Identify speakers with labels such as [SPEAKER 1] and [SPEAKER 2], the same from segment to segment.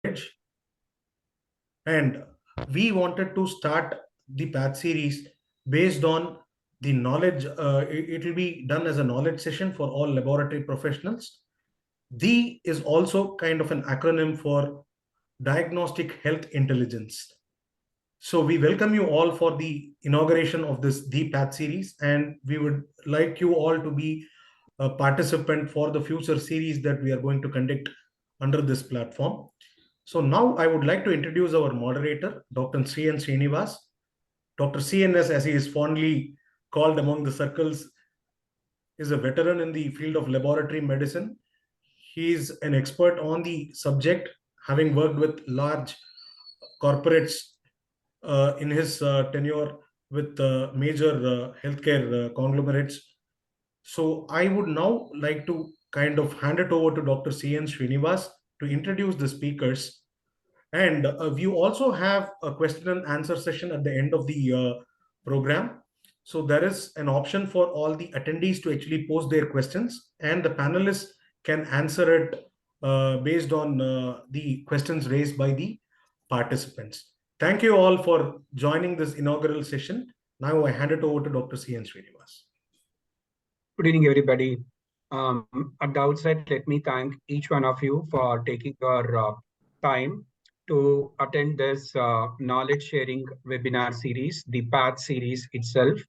[SPEAKER 1] Okay. And we wanted to start the path series based on the knowledge. It will be done as a knowledge session for all laboratory professionals. Dhi is also kind of an acronym for Diagnostic Health Intelligence. So we welcome you all for the inauguration of this Dhi PATH series, and we would like you all to be a participant for the future series that we are going to conduct under this platform. So now I would like to introduce our moderator, Dr. SRINIVAS. Dr. CNS, as he is fondly called among the circles, is a veteran in the field of laboratory medicine. He is an expert on the subject, having worked with large corporates in his tenure with major healthcare conglomerates. So I would now like to kind of hand it over to Dr. C.N. Srinivas to introduce the speakers. And we also have a question and answer session at the end of the program. So there is an option for all the attendees to actually post their questions, and the panelists can answer it based on the questions raised by the participants. Thank you all for joining this inaugural session. Now I hand it over to Dr. C.N. Srinivas.
[SPEAKER 2] Good evening, everybody. At the outset, let me thank each one of you for taking your time to attend this knowledge sharing webinar series, the PATH series itself.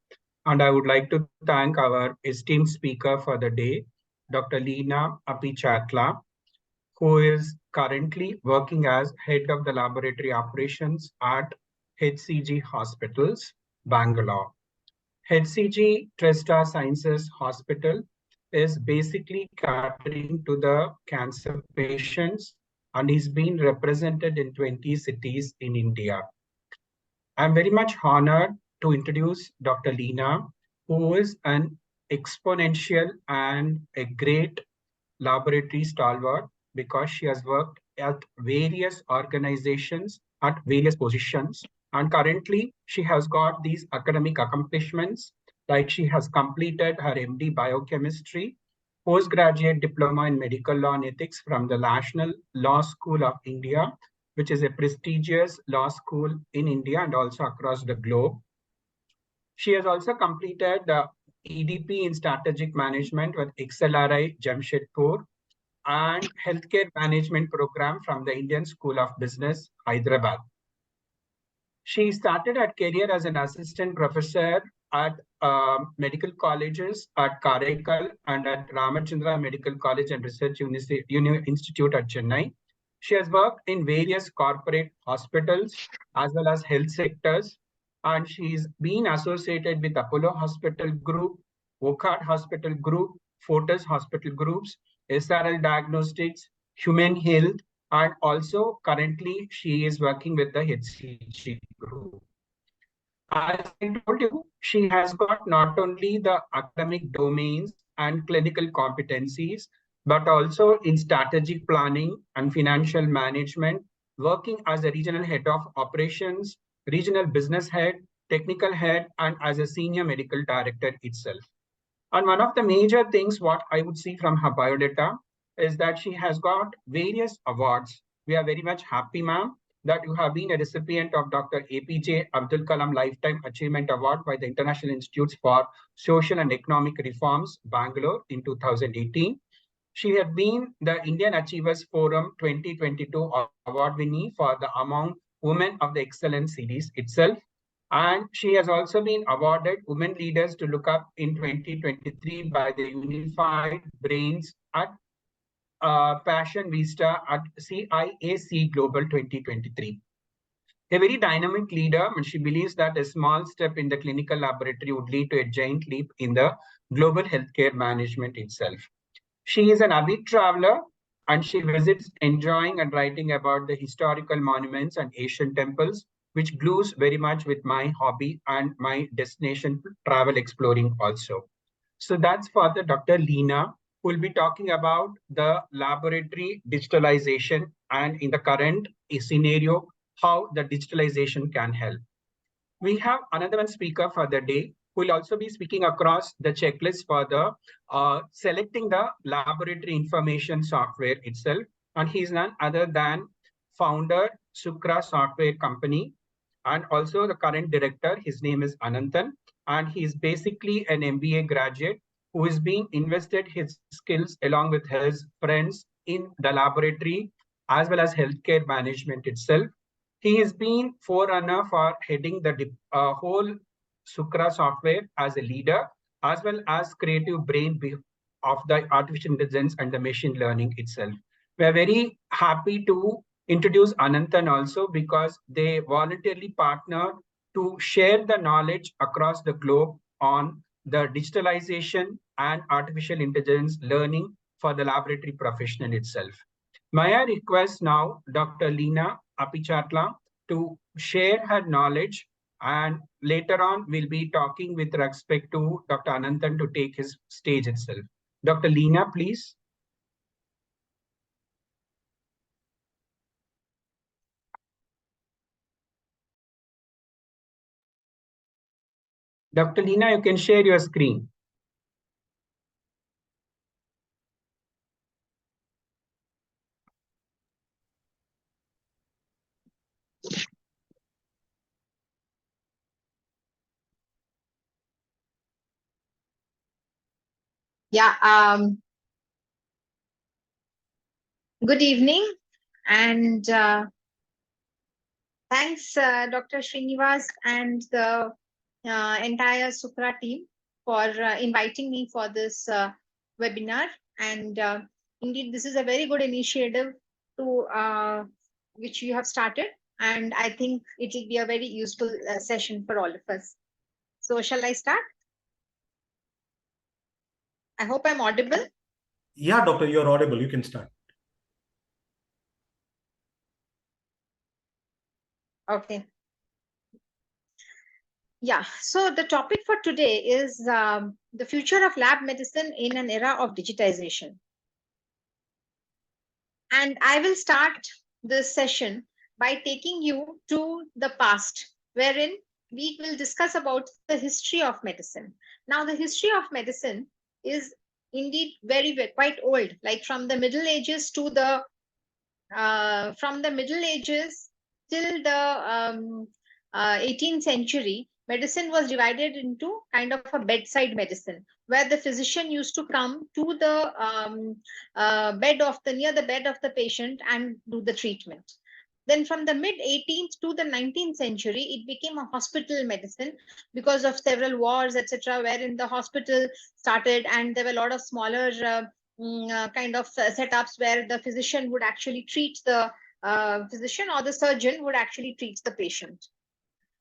[SPEAKER 2] And I would like to thank our esteemed speaker for the day, Dr. LEENA APPICATLAA, who is currently working as head of the laboratory operations at HCG Hospitals, Bangalore. HCG Triesta Sciences Hospital is basically catering to the cancer patients and is being represented in 20 cities in India. I'm very much honored to introduce Dr. LEENA, who is an exponential and a great laboratory stalwart because she has worked at various organizations at various positions. And currently, she has got these academic accomplishments, like she has completed her MD Biochemistry, postgraduate diploma in medical law and ethics from the National Law School of India, which is a prestigious law school in India and also across the globe. She has also completed the EDP in Strategic Management with XLRI Jamshedpur and Healthcare Management Program from the Indian School of Business, Hyderabad. She started her career as an assistant professor at medical colleges at Karaikal and at Ramachandra Medical College and Research Institute at Chennai. She has worked in various corporate hospitals as well as health sectors, and she's been associated with Apollo Hospital Group, Wockhardt Hospital Group, Fortis Hospital Groups, SRL Diagnostics, Human Health, and also currently she is working with the HCG Group. As I told you, she has got not only the academic domains and clinical competencies, but also in strategic planning and financial management, working as a regional head of operations, regional business head, technical head, and as a senior medical director itself. And one of the major things what I would see from her biodata is that she has got various awards. We are very much happy, ma'am, that you have been a recipient of Dr. APJ Abdul Kalam Lifetime Achievement Award by the International Institutes for Social and Economic Reforms, Bangalore in 2018. She has been the Indian Achievers Forum 2022 award winner for the Among Women of the Excellence series itself. And she has also been awarded Women Leaders to Look Up in 2023 by the Unified Brains at Passion Vista at CIAC Global 2023. A very dynamic leader, and she believes that a small step in the clinical laboratory would lead to a giant leap in the global healthcare management itself. She is an avid traveler, and she visits enjoying and writing about the historical monuments and Asian temples, which glues very much with my hobby and my destination travel exploring also. So that's for the Dr. LEENA, who will be talking about the laboratory digitalization and in the current scenario, how the digitalization can help. We have another one speaker for the day, who will also be speaking across the checklist for the selecting the laboratory information software itself. And he's none other than founder Sukraa Software Company, and also the current director. His name is Ananthan, and he's basically an MBA graduate who is being invested his skills along with his friends in the laboratory as well as healthcare management itself. He has been forerunner for heading the whole Sukraa software as a leader, as well as creative brain of the artificial intelligence and the machine learning itself. We are very happy to introduce Ananthan also because they voluntarily partnered to share the knowledge across the globe on the digitalization and artificial intelligence learning for the laboratory professional itself. May I request now Dr. LEENA to share her knowledge, and later on we'll be talking with respect to Dr. Ananthan to take his stage itself. Dr. LEENA, please. Dr. LEENA, you can share your screen.
[SPEAKER 3] Yeah, good evening, and thanks, Dr. Srinivas and the entire Sukraa team for inviting me for this webinar. And indeed, this is a very good initiative to which you have started, and I think it will be a very useful session for all of us. So, shall I start? I hope I'm audible.
[SPEAKER 1] Yeah, doctor, you're audible. You can start.
[SPEAKER 3] Okay. Yeah, so the topic for today is the future of lab medicine in an era of digitization. And I will start this session by taking you to the past, wherein we will discuss about the history of medicine. Now, the history of medicine is indeed quite old, like from the Middle Ages to the from the Middle Ages till the 18th century. Medicine was divided into kind of a bedside medicine, where the physician used to come to the near the bed of the patient and do the treatment. Then from the mid 18th to the 19th century, it became a hospital medicine because of several wars, etc., wherein the hospital started, and there were a lot of smaller kind of setups where the physician would actually treat the physician, or the surgeon would actually treat the patient.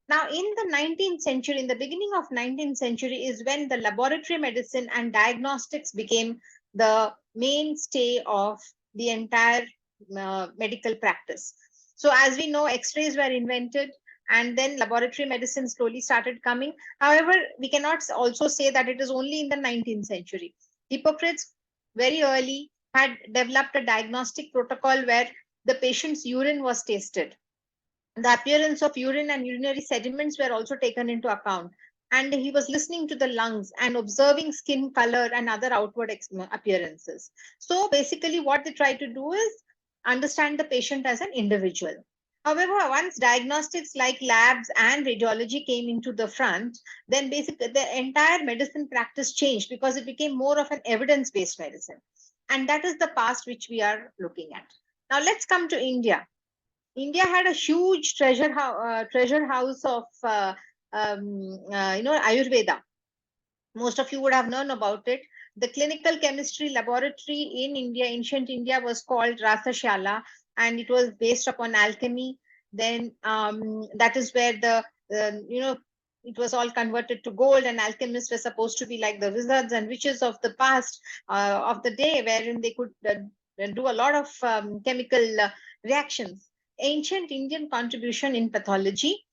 [SPEAKER 3] Now, in the 19th century, in the beginning of 19th century, is when the laboratory medicine and diagnostics became the mainstay of the entire medical practice. So, as we know, X-rays were invented, and then laboratory medicine slowly started coming. However, we cannot also say that it is only in the 19th century. Hippocrates very early had developed a diagnostic protocol where the patient's urine was tasted. The appearance of urine and urinary sediments were also taken into account. And he was listening to the lungs and observing skin color and other outward appearances. So basically what they try to do is understand the patient as an individual. However, once diagnostics like labs and radiology came into the front, then basically the entire medicine practice changed because it became more of an evidence-based medicine. And that is the past which we are looking at. Now let's come to India. India had a huge treasure house of Ayurveda. Most of you would have known about it. The clinical chemistry laboratory in India, ancient India, was called Rasashala, and it was based upon alchemy. Then that is where it was all converted to gold, and alchemists were supposed to be like the wizards and witches of the past of the day, wherein they could do a lot of chemical reactions. Ancient Indian contribution in pathology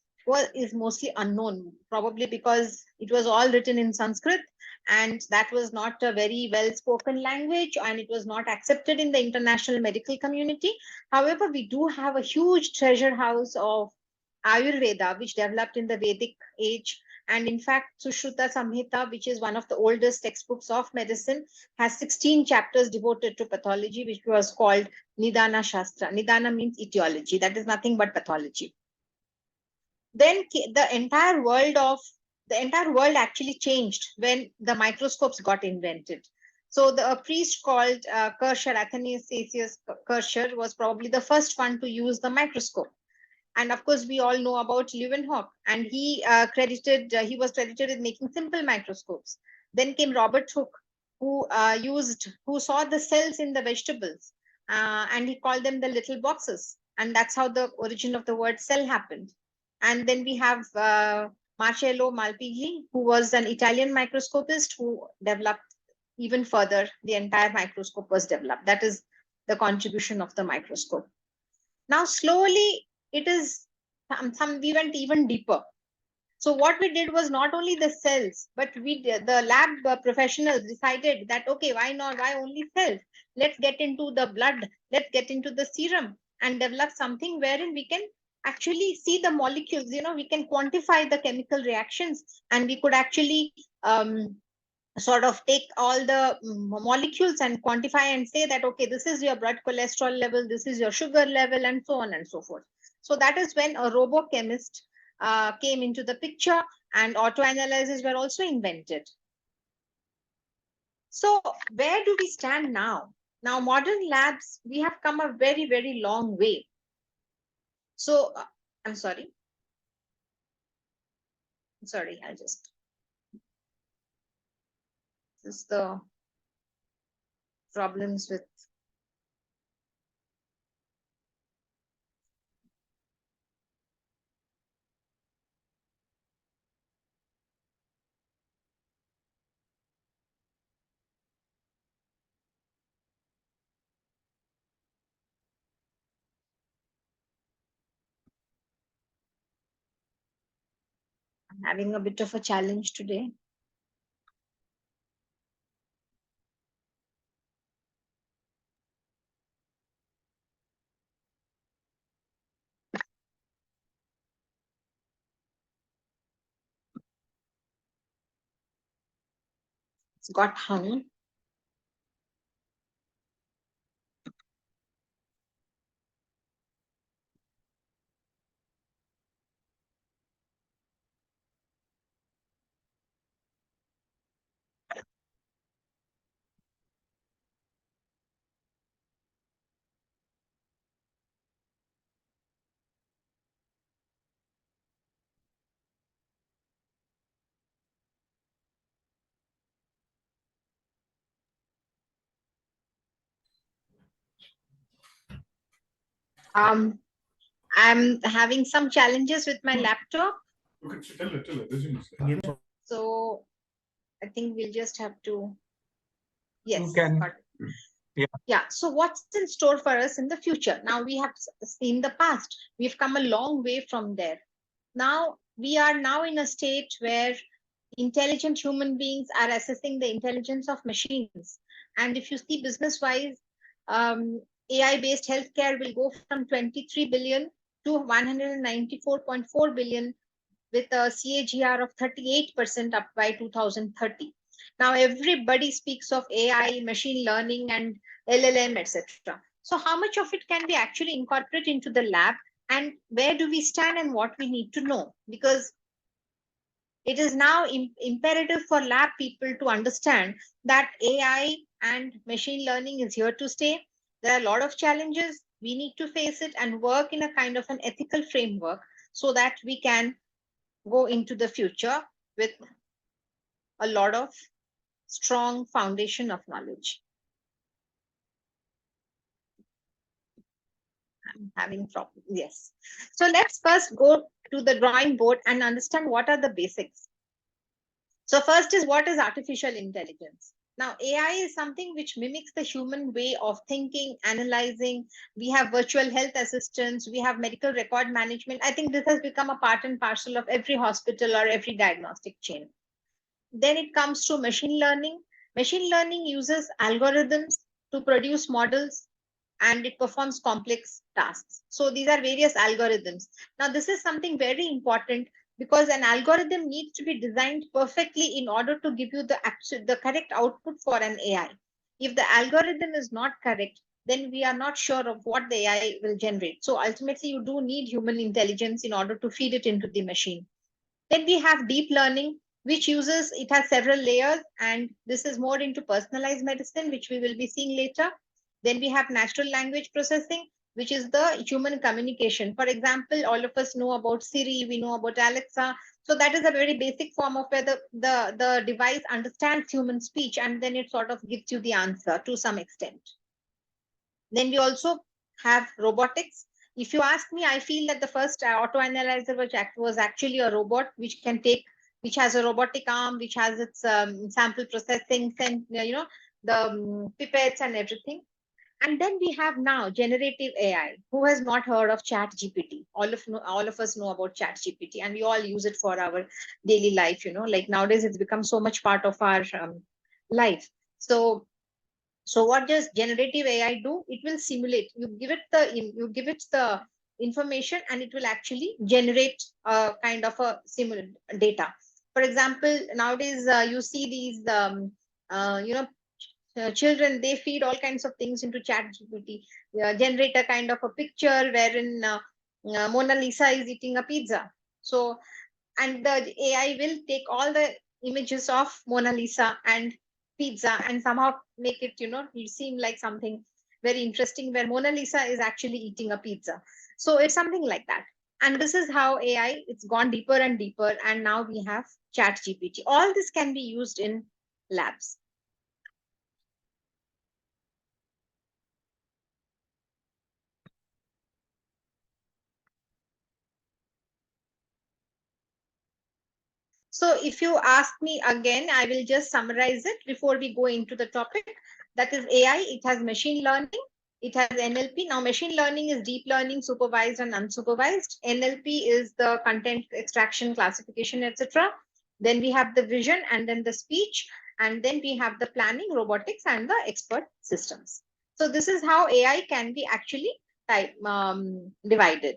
[SPEAKER 3] is mostly unknown, probably because it was all written in Sanskrit, and that was not a very well spoken language, and it was not accepted in the international medical community. However, we do have a huge treasure house of Ayurveda, which developed in the Vedic age, And in fact, Sushruta Samhita, which is one of the oldest textbooks of medicine, has 16 chapters devoted to pathology, which was called Nidana Shastra. Nidana means etiology. That is nothing but pathology. Then the entire world actually changed when the microscopes got invented. So a priest called Kircher, Athanasius Kircher, was probably the first one to use the microscope. And of course, we all know about Leeuwenhoek, and he was credited with making simple microscopes. Then came Robert Hooke, who saw the cells in the vegetables, and he called them the little boxes, and that's how the origin of the word cell happened. And then we have Marcello Malpighi, who was an Italian microscopist who developed even further. The entire microscope was developed. That is the contribution of the microscope. Now, slowly, it is we went even deeper. So what we did was not only the cells, but the lab professionals decided that, okay, why not? Why only cells? Let's get into the blood. Let's get into the serum and develop something wherein we can actually see the molecules. We can quantify the chemical reactions, and we could actually sort of take all the molecules and quantify and say that, okay, this is your blood cholesterol level, this is your sugar level, and so on and so forth. So that is when a robochemist came into the picture, and autoanalyzers were also invented. So where do we stand now? Now, modern labs, we have come a very, very long way. So I'm sorry, I just, this is the problems with having a bit of a challenge today. It's got hung. I'm having some challenges with my laptop. So I think we'll just have to. Yes.
[SPEAKER 2] You can.
[SPEAKER 3] Yeah. So what's in store for us in the future? Now we have seen the past. We've come a long way from there. Now we are now in a state where intelligent human beings are assessing the intelligence of machines. And if you see business-wise, AI-based healthcare will go from 23 billion to 194.4 billion with a CAGR of 38% up by 2030. Now, everybody speaks of AI, machine learning, and LLM, etc. So how much of it can we actually incorporate into the lab, and where do we stand and what we need to know? Because it is now imperative for lab people to understand that AI and machine learning is here to stay. There are a lot of challenges. We need to face it and work in a kind of an ethical framework so that we can go into the future with a lot of strong foundation of knowledge. I'm having problems. Yes. So let's first go to the drawing board and understand what are the basics. So first is, what is artificial intelligence? Now, AI is something which mimics the human way of thinking, analyzing. We have virtual health assistants. We have medical record management. I think this has become a part and parcel of every hospital or every diagnostic chain. Then it comes to machine learning. Machine learning uses algorithms to produce models, and it performs complex tasks. So these are various algorithms. Now, this is something very important because an algorithm needs to be designed perfectly in order to give you the correct output for an AI. If the algorithm is not correct, then we are not sure of what the AI will generate. So ultimately, you do need human intelligence in order to feed it into the machine. Then we have deep learning, which it has several layers, and this is more into personalized medicine, which we will be seeing later. Then we have natural language processing, which is the human communication. For example, all of us know about Siri, we know about Alexa. So that is a very basic form of where the device understands human speech and then it sort of gives you the answer to some extent. Then we also have robotics. If you ask me, I feel that the first auto analyzer was actually a robot which has a robotic arm, which has its sample processing, and the pipettes and everything. And then we have now generative AI. Who has not heard of Chat GPT? All of us know about Chat GPT, and we all use it for our daily life. Like nowadays, it's become so much part of our life. So what does generative AI do? It will simulate. You give it the information, and it will actually generate a kind of a similar data. For example, nowadays you see these children, they feed all kinds of things into Chat GPT, generate a kind of a picture wherein Mona Lisa is eating a pizza. So, and the AI will take all the images of Mona Lisa and pizza and somehow make it, seem like something very interesting where Mona Lisa is actually eating a pizza. So it's something like that. And this is how AI, it's gone deeper and deeper. And now we have Chat GPT. All this can be used in labs. So if you ask me again, I will just summarize it before we go into the topic. That is AI, it has machine learning, it has NLP. Now, machine learning is deep learning, supervised and unsupervised. NLP is the content extraction, classification, etc. Then we have the vision and then the speech. And then we have the planning, robotics, and the expert systems. So this is how AI can be actually divided.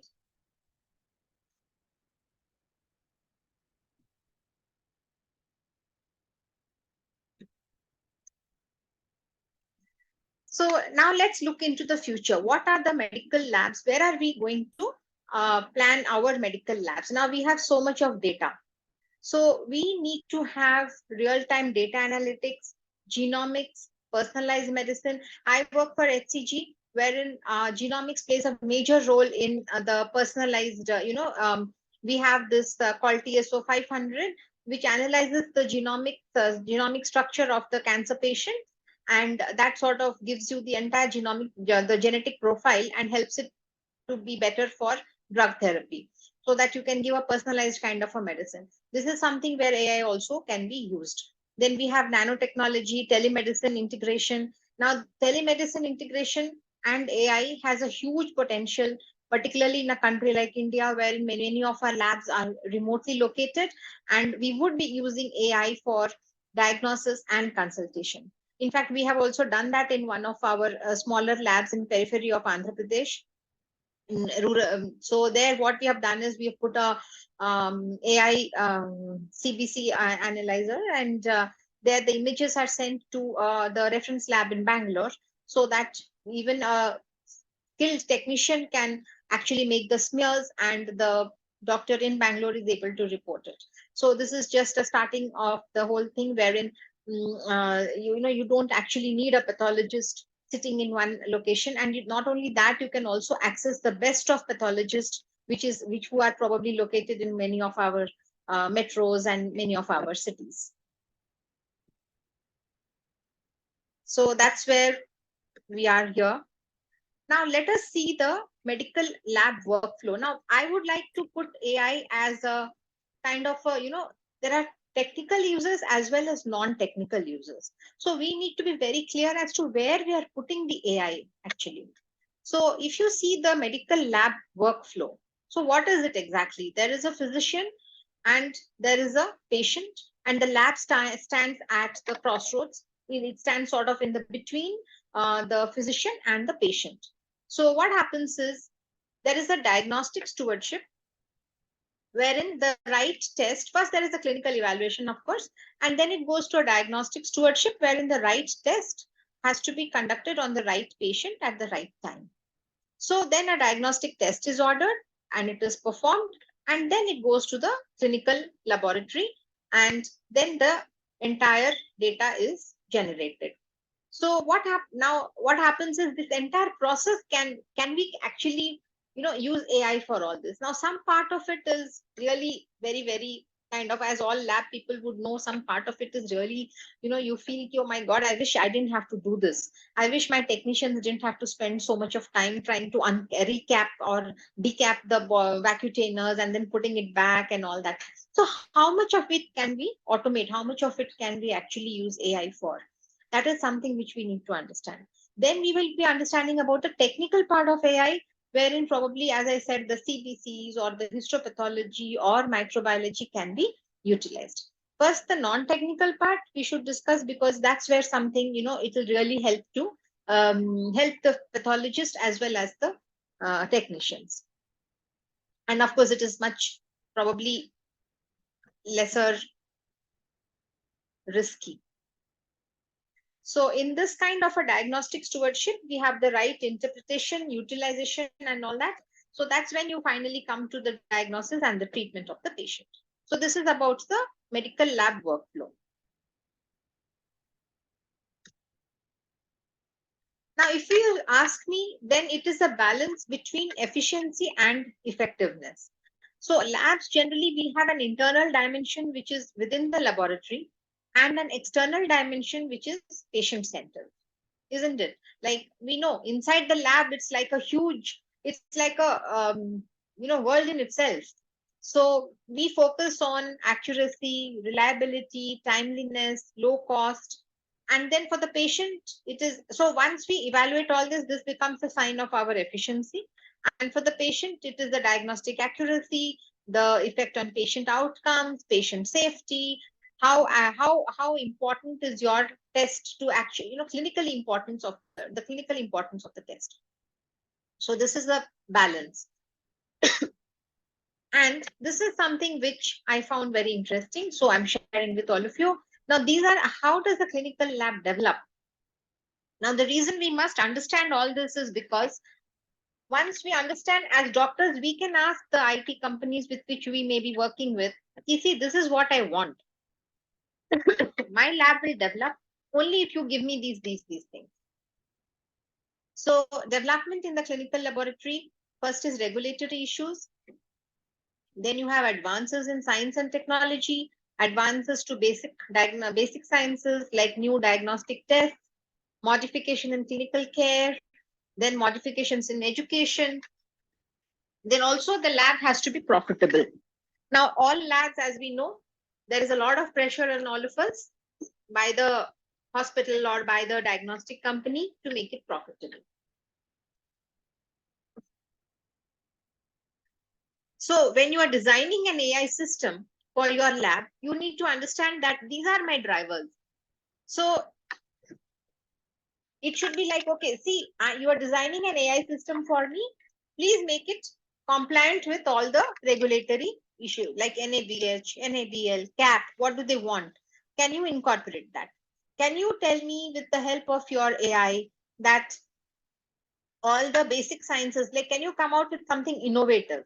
[SPEAKER 3] So now let's look into the future. What are the medical labs? Where are we going to plan our medical labs? Now we have so much of data. So we need to have real-time data analytics, genomics, personalized medicine. I work for HCG, wherein genomics plays a major role in the personalized, we have this called TSO 500, which analyzes the genomic structure of the cancer patient, and that sort of gives you the entire the genetic profile and helps it to be better for drug therapy, so that you can give a personalized kind of a medicine. This is something where AI also can be used. Then we have nanotechnology, telemedicine integration. Now, telemedicine integration and AI has a huge potential, particularly in a country like India, where many of our labs are remotely located, and we would be using AI for diagnosis and consultation. In fact, we have also done that in one of our smaller labs in periphery of Andhra Pradesh. So there, what we have done is we have put a AI CBC analyzer, and there the images are sent to the reference lab in Bangalore, so that even a skilled technician can actually make the smears, and the doctor in Bangalore is able to report it. So this is just a starting of the whole thing, wherein you don't actually need a pathologist sitting in one location, and not only that, you can also access the best of pathologists, which who are probably located in many of our metros and many of our cities. So that's where we are here. Now let us see the medical lab workflow. Now I would like to put AI as a kind of a, there are technical users as well as non-technical users. So we need to be very clear as to where we are putting the AI actually. So if you see the medical lab workflow, so what is it exactly? There is a physician and there is a patient, and the lab stands at the crossroads. It stands sort of in the between the physician and the patient. So what happens is there is a diagnostic stewardship. wherein the right test, first there is a clinical evaluation, of course, and then it goes to a diagnostic stewardship, wherein the right test has to be conducted on the right patient at the right time. So then a diagnostic test is ordered and it is performed, and then it goes to the clinical laboratory, and then the entire data is generated. So what happens is this entire process can we actually use AI for all this. Now some part of it is really very kind of, as all lab people would know, some part of it is really, you feel, oh my god, I wish I didn't have to do this. I wish my technicians didn't have to spend so much of time trying to recap or decap the vacutainers and then putting it back and all that. So how much of it can we automate? How much of it can we actually use AI for? That is something which we need to understand. Then we will be understanding about the technical part of AI, wherein probably, as I said, the CBCs or the histopathology or microbiology can be utilized. First, the non-technical part we should discuss, because that's where something, it will really help to help the pathologist as well as the technicians. And of course, it is much probably lesser risky. So in this kind of a diagnostic stewardship, we have the right interpretation, utilization, and all that. So that's when you finally come to the diagnosis and the treatment of the patient. So this is about the medical lab workflow. Now, if you ask me, then it is a balance between efficiency and effectiveness. So labs, generally, we have an internal dimension which is within the laboratory and an external dimension which is patient-centered. Isn't it? Like, we know inside the lab, it's like a huge, it's like a world in itself. So we focus on accuracy, reliability, timeliness, low cost. And then for the patient, it is, so once we evaluate all this becomes a sign of our efficiency. And for the patient, it is the diagnostic accuracy, the effect on patient outcomes, patient safety, how important is your test to actually, clinical importance of the clinical importance of the test. So this is a balance. And this is something which I found very interesting, so I'm sharing with all of you. Now these are, how does a clinical lab develop? Now the reason we must understand all this is because once we understand, as doctors, we can ask the IT companies with which we may be working with, you see, this is what I want. My lab will develop only if you give me these things. So development in the clinical laboratory, first is regulatory issues. Then you have advances in science and technology, advances to basic sciences like new diagnostic tests, modification in clinical care, then modifications in education. Then also the lab has to be profitable. Now all labs, as we know, there is a lot of pressure on all of us by the hospital or by the diagnostic company to make it profitable. So when you are designing an AI system for your lab, you need to understand that these are my drivers. So it should be like, okay, see, you are designing an AI system for me. Please make it compliant with all the regulatory issues like NABH, NABL, CAP. What do they want? Can you incorporate that? Can you tell me with the help of your AI that all the basic sciences, like, can you come out with something innovative?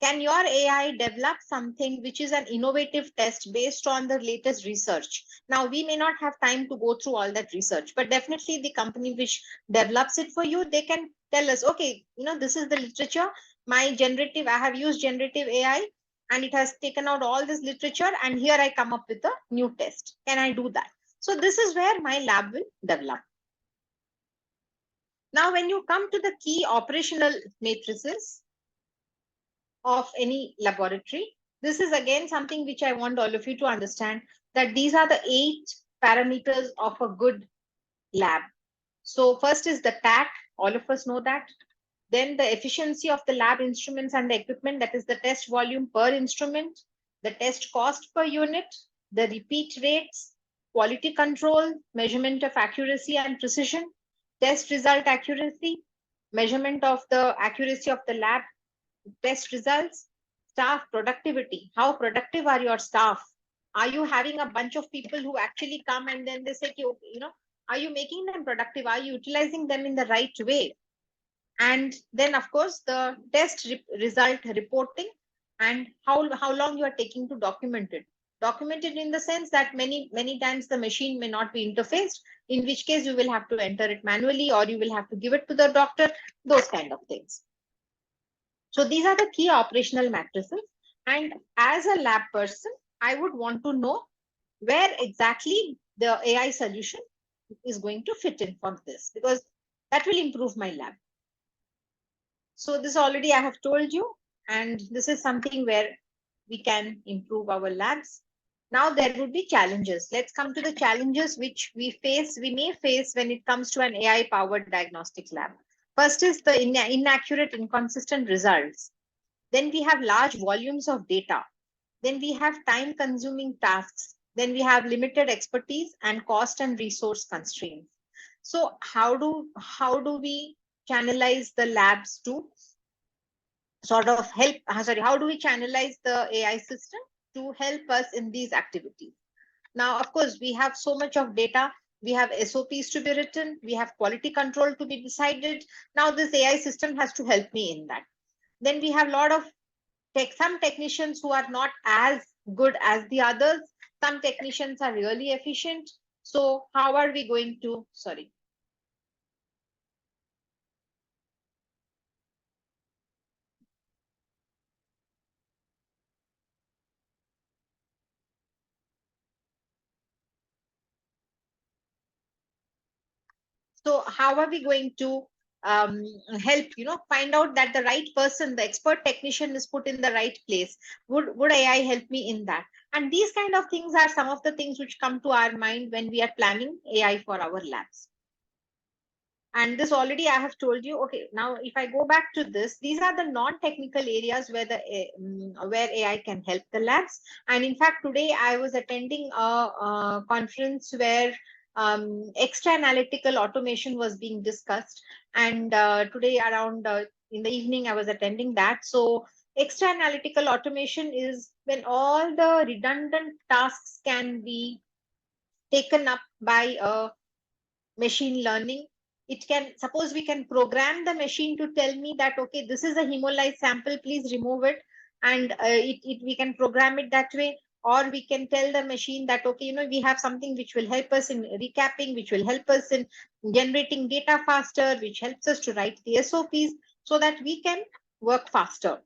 [SPEAKER 3] Can your AI develop something which is an innovative test based on the latest research? Now, we may not have time to go through all that research, but definitely the company which develops it for you, they can tell us, okay, this is the literature. I have used generative AI and it has taken out all this literature, and here I come up with a new test. Can I do that? So this is where my lab will develop. Now, when you come to the key operational matrices of any laboratory, this is again something which I want all of you to understand, that these are the 8 parameters of a good lab. So first is the TAC, all of us know that. Then the efficiency of the lab instruments and the equipment, that is the test volume per instrument, the test cost per unit, the repeat rates, quality control, measurement of accuracy and precision, test result accuracy, measurement of the accuracy of the lab test results, staff productivity. How productive are your staff? Are you having a bunch of people who actually come and then they say, are you making them productive? Are you utilizing them in the right way? And then, of course, the test result reporting and how long you are taking to document it. Document it in the sense that many times the machine may not be interfaced, in which case you will have to enter it manually or you will have to give it to the doctor, those kind of things. So these are the key operational matrices. And as a lab person, I would want to know where exactly the AI solution is going to fit in for this, because that will improve my lab. So this already I have told you, and this is something where we can improve our labs. Now there would be challenges. Let's come to the challenges which we may face when it comes to an AI powered diagnostic lab. First is the inaccurate, inconsistent results. Then we have large volumes of data. Then we have time consuming tasks. Then we have limited expertise and cost and resource constraints. So how do we channelize the labs to sort of help, how do we channelize the AI system to help us in these activities? Now, of course, we have so much of data. We have SOPs to be written. We have quality control to be decided. Now this AI system has to help me in that. Then we have a lot of some technicians who are not as good as the others. Some technicians are really efficient. So how are we going to, So how are we going to help, find out that the right person, the expert technician is put in the right place? Would AI help me in that? And these kind of things are some of the things which come to our mind when we are planning AI for our labs. And this already I have told you. Okay, now if I go back to this, these are the non-technical areas where where AI can help the labs. And in fact, today I was attending a conference where extra analytical automation was being discussed. And today around in the evening, I was attending that. So extra analytical automation is when all the redundant tasks can be taken up by a machine learning. It can, suppose we can program the machine to tell me that, okay, this is a hemolyzed sample, please remove it. And we can program it that way. Or we can tell the machine that, okay, we have something which will help us in recapping, which will help us in generating data faster, which helps us to write the SOPs so that we can work faster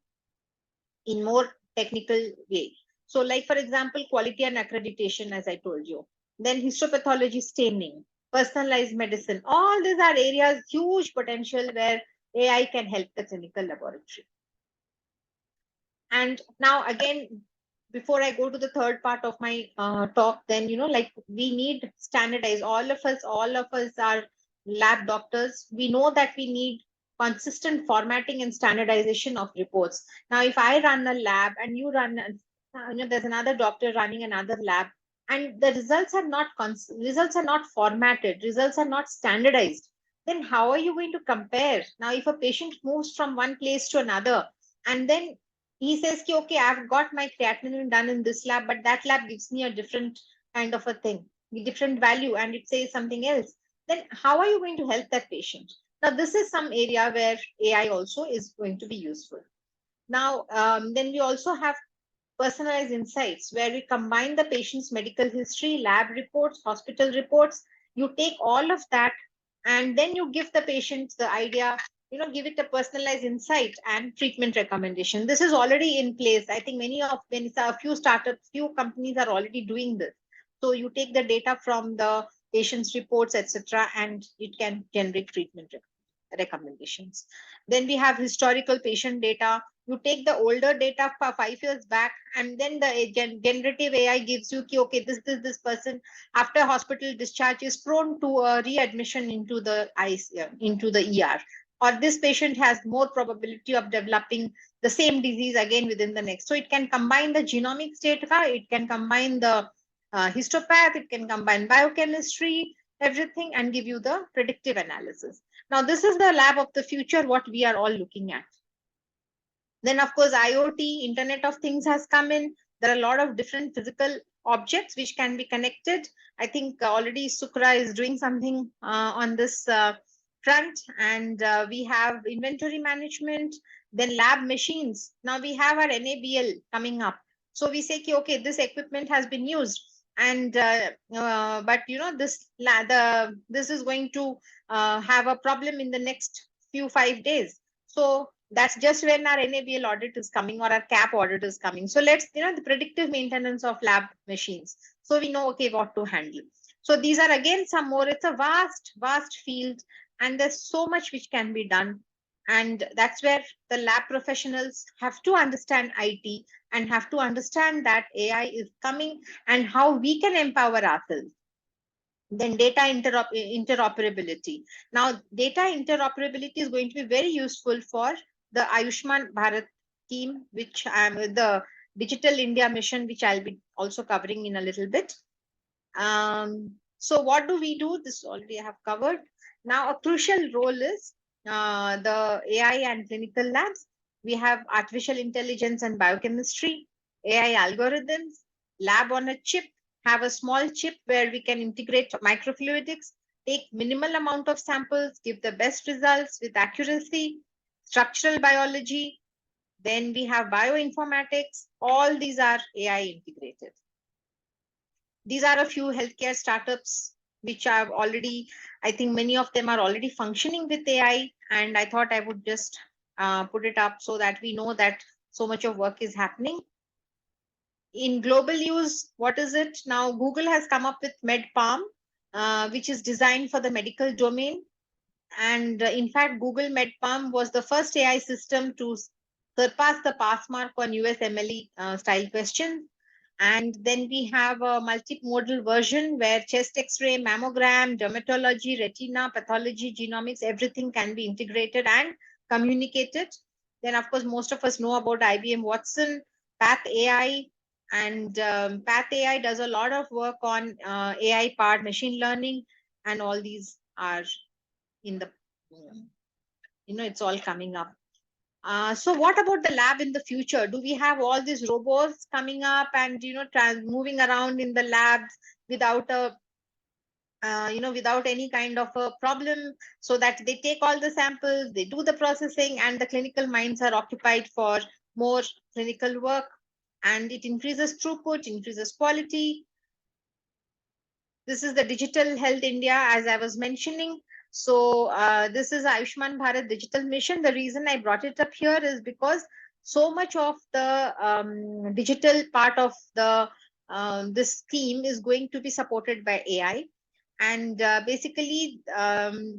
[SPEAKER 3] in more technical way. So like, for example, quality and accreditation, as I told you, then histopathology staining, personalized medicine, all these are areas, huge potential where AI can help the clinical laboratory. And now again, before I go to the third part of my talk, then, like we need standardize, all of us are lab doctors. We know that we need consistent formatting and standardization of reports. Now, if I run a lab and you run, there's another doctor running another lab, and the results are not formatted, results are not standardized, then how are you going to compare? Now, if a patient moves from one place to another, and then he says, okay, I've got my creatinine done in this lab, but that lab gives me a different kind of a thing, different value, and it says something else. Then how are you going to help that patient? Now, this is some area where AI also is going to be useful. Now, then we also have personalized insights where we combine the patient's medical history, lab reports, hospital reports. You take all of that and then you give the patient the idea, give it a personalized insight and treatment recommendation. This is already in place. I think a few startups, few companies are already doing this. So you take the data from the patient's reports, etc., and it can generate treatment recommendations. Then we have historical patient data. You take the older data for 5 years back, and then the generative AI gives you, okay, this person after hospital discharge is prone to a readmission into the ER, or this patient has more probability of developing the same disease again within the next. So it can combine the genomics data, it can combine the histopath, it can combine biochemistry, everything, and give you the predictive analysis. Now, this is the lab of the future, what we are all looking at. Then, of course, IoT, Internet of Things has come in. There are a lot of different physical objects which can be connected. I think already Sukraa is doing something on this front, and we have inventory management, then lab machines. Now we have our NABL coming up. So we say, okay, this equipment has been used, and but this is going to have a problem in the next few 5 days. So that's just when our NABL audit is coming, or our CAP audit is coming. So let's, the predictive maintenance of lab machines. So we know, okay, what to handle. So these are again some more, it's a vast field, and there's so much which can be done. And that's where the lab professionals have to understand IT and have to understand that AI is coming and how we can empower ourselves. Then data interoperability. Now, data interoperability is going to be very useful for the Ayushman Bharat scheme, which I'm the Digital India mission, which I'll be also covering in a little bit. So what do we do? This already I have covered. Now, a crucial role is the AI and clinical labs. We have artificial intelligence and biochemistry, AI algorithms, lab on a chip, have a small chip where we can integrate microfluidics, take minimal amount of samples, give the best results with accuracy, structural biology. Then we have bioinformatics. All these are AI integrated. These are a few healthcare startups which I've already, I think many of them are already functioning with AI. And I thought I would just put it up so that we know that so much of work is happening. In global use, what is it? Now, Google has come up with MedPalm, which is designed for the medical domain. And in fact, Google MedPalm was the first AI system to surpass the pass mark on USMLE style questions. And then we have a multimodal version where chest X-ray, mammogram, dermatology, retina, pathology, genomics, everything can be integrated and communicated. Then, of course, most of us know about IBM Watson, Path AI, and Path AI does a lot of work on AI-powered machine learning, and all these are in the, it's all coming up. So what about the lab in the future? Do we have all these robots coming up and, moving around in the labs without a, without any kind of a problem, so that they take all the samples, they do the processing, and the clinical minds are occupied for more clinical work, and it increases throughput, increases quality. This is the Digital Health India, as I was mentioning. So this is Ayushman Bharat Digital Mission. The reason I brought it up here is because so much of the digital part of the this scheme is going to be supported by AI. And basically,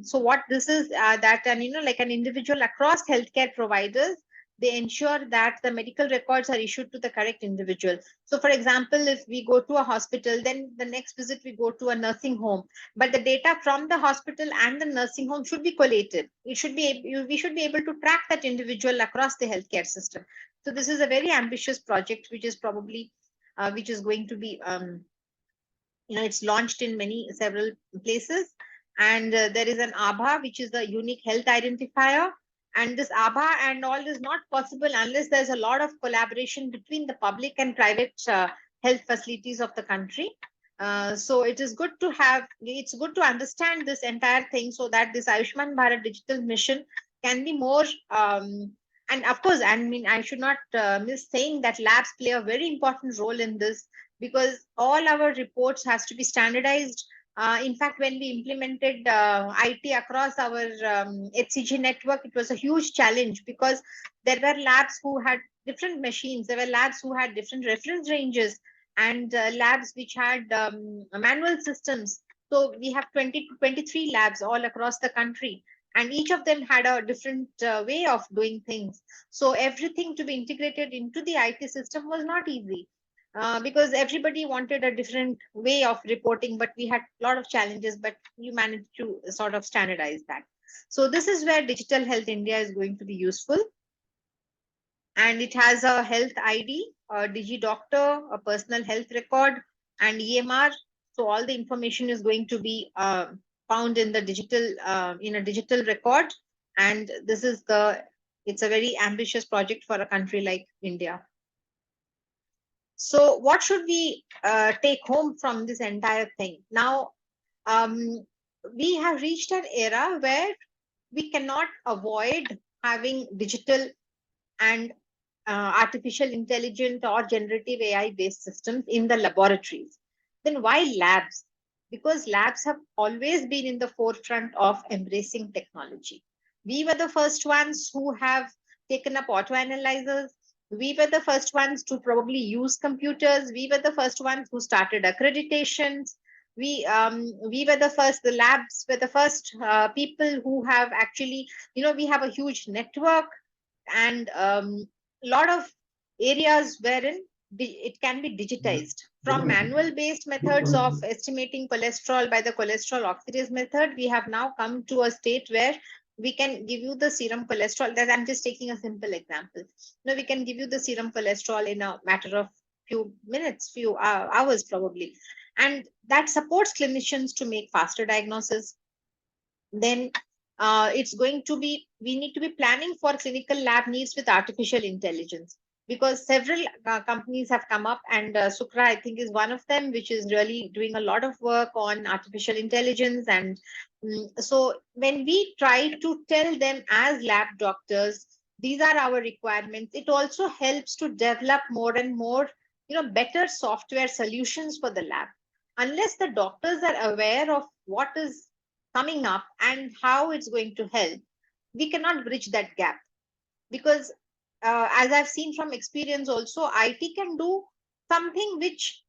[SPEAKER 3] so what this is that, and like an individual across healthcare providers, they ensure that the medical records are issued to the correct individual. So, for example, if we go to a hospital, then the next visit we go to a nursing home, but the data from the hospital and the nursing home should be collated. It should be, we should be able to track that individual across the healthcare system. So this is a very ambitious project, which is probably, which is going to be, it's launched in several places. And there is an ABHA, which is the unique health identifier. And this ABHA and all is not possible unless there's a lot of collaboration between the public and private health facilities of the country. So it is good to have, it's good to understand this entire thing, so that this Ayushman Bharat digital mission can be more, and of course, I mean, I should not miss saying that labs play a very important role in this, because all our reports has to be standardized. In fact, when we implemented IT across our HCG network, it was a huge challenge, because there were labs who had different machines, there were labs who had different reference ranges, and labs which had manual systems. So we have 20 to 23 labs all across the country, and each of them had a different way of doing things. So everything to be integrated into the IT system was not easy. Because everybody wanted a different way of reporting, but we had a lot of challenges, but you managed to sort of standardize that. So this is where Digital Health India is going to be useful. And it has a health ID, a DigiDoctor, a personal health record, and EMR. So all the information is going to be found in the digital, in a digital record. And this is the It's a very ambitious project for a country like India. So what should we take home from this entire thing? Now, we have reached an era where we cannot avoid having digital and artificial intelligence or generative AI based systems in the laboratories. Then why labs? Because labs have always been in the forefront of embracing technology. We were the first ones who have taken up auto analyzers. We were the first ones to probably use computers. We were the first ones who started accreditations. We were the first, the labs were the first people who have actually, we have a huge network and lot of areas wherein it can be digitized. From manual based methods of estimating cholesterol by the cholesterol oxidase method, we have now come to a state where we can give you the serum cholesterol. That I'm just taking a simple example. Now we can give you the serum cholesterol in a matter of few minutes, few hours probably, and that supports clinicians to make faster diagnosis. Then it's going to be, we need to be planning for clinical lab needs with artificial intelligence, because several companies have come up, and Sukraa, I think, is one of them, which is really doing a lot of work on artificial intelligence. And so when we try to tell them as lab doctors, these are our requirements, it also helps to develop more and more, better software solutions for the lab. Unless the doctors are aware of what is coming up and how it's going to help, we cannot bridge that gap. Because as I've seen from experience also, IT can do something which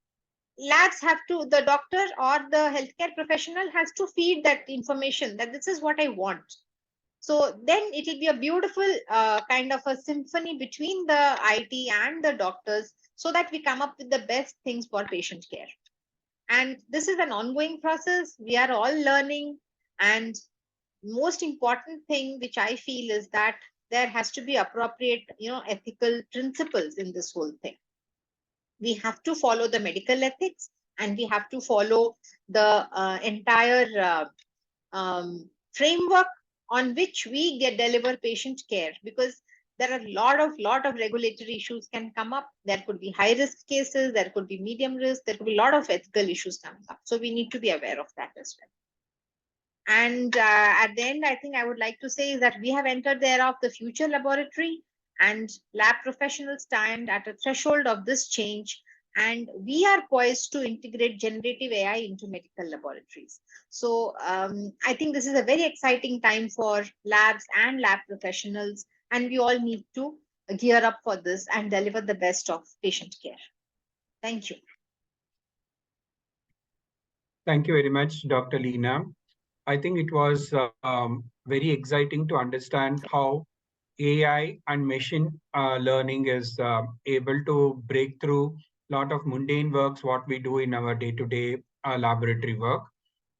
[SPEAKER 3] labs have to, the doctor or the healthcare professional has to feed that information that this is what I want. So then it will be a beautiful kind of a symphony between the IT and the doctors, so that we come up with the best things for patient care. And this is an ongoing process. We are all learning. And most important thing which I feel is that there has to be appropriate, ethical principles in this whole thing. We have to follow the medical ethics, and we have to follow the entire framework on which we deliver patient care, because there are a lot of regulatory issues can come up. There could be high risk cases, there could be medium risk, there could be a lot of ethical issues coming up. So we need to be aware of that as well. And at the end, I think I would like to say is that we have entered the era of the future laboratory, and lab professionals stand at a threshold of this change. And we are poised to integrate generative AI into medical laboratories. So I think this is a very exciting time for labs and lab professionals, and we all need to gear up for this and deliver the best of patient care. Thank you.
[SPEAKER 2] Thank you very much, Dr. LEENA. I think it was very exciting to understand how AI and machine learning is able to break through a lot of mundane works, what we do in our day-to-day laboratory work.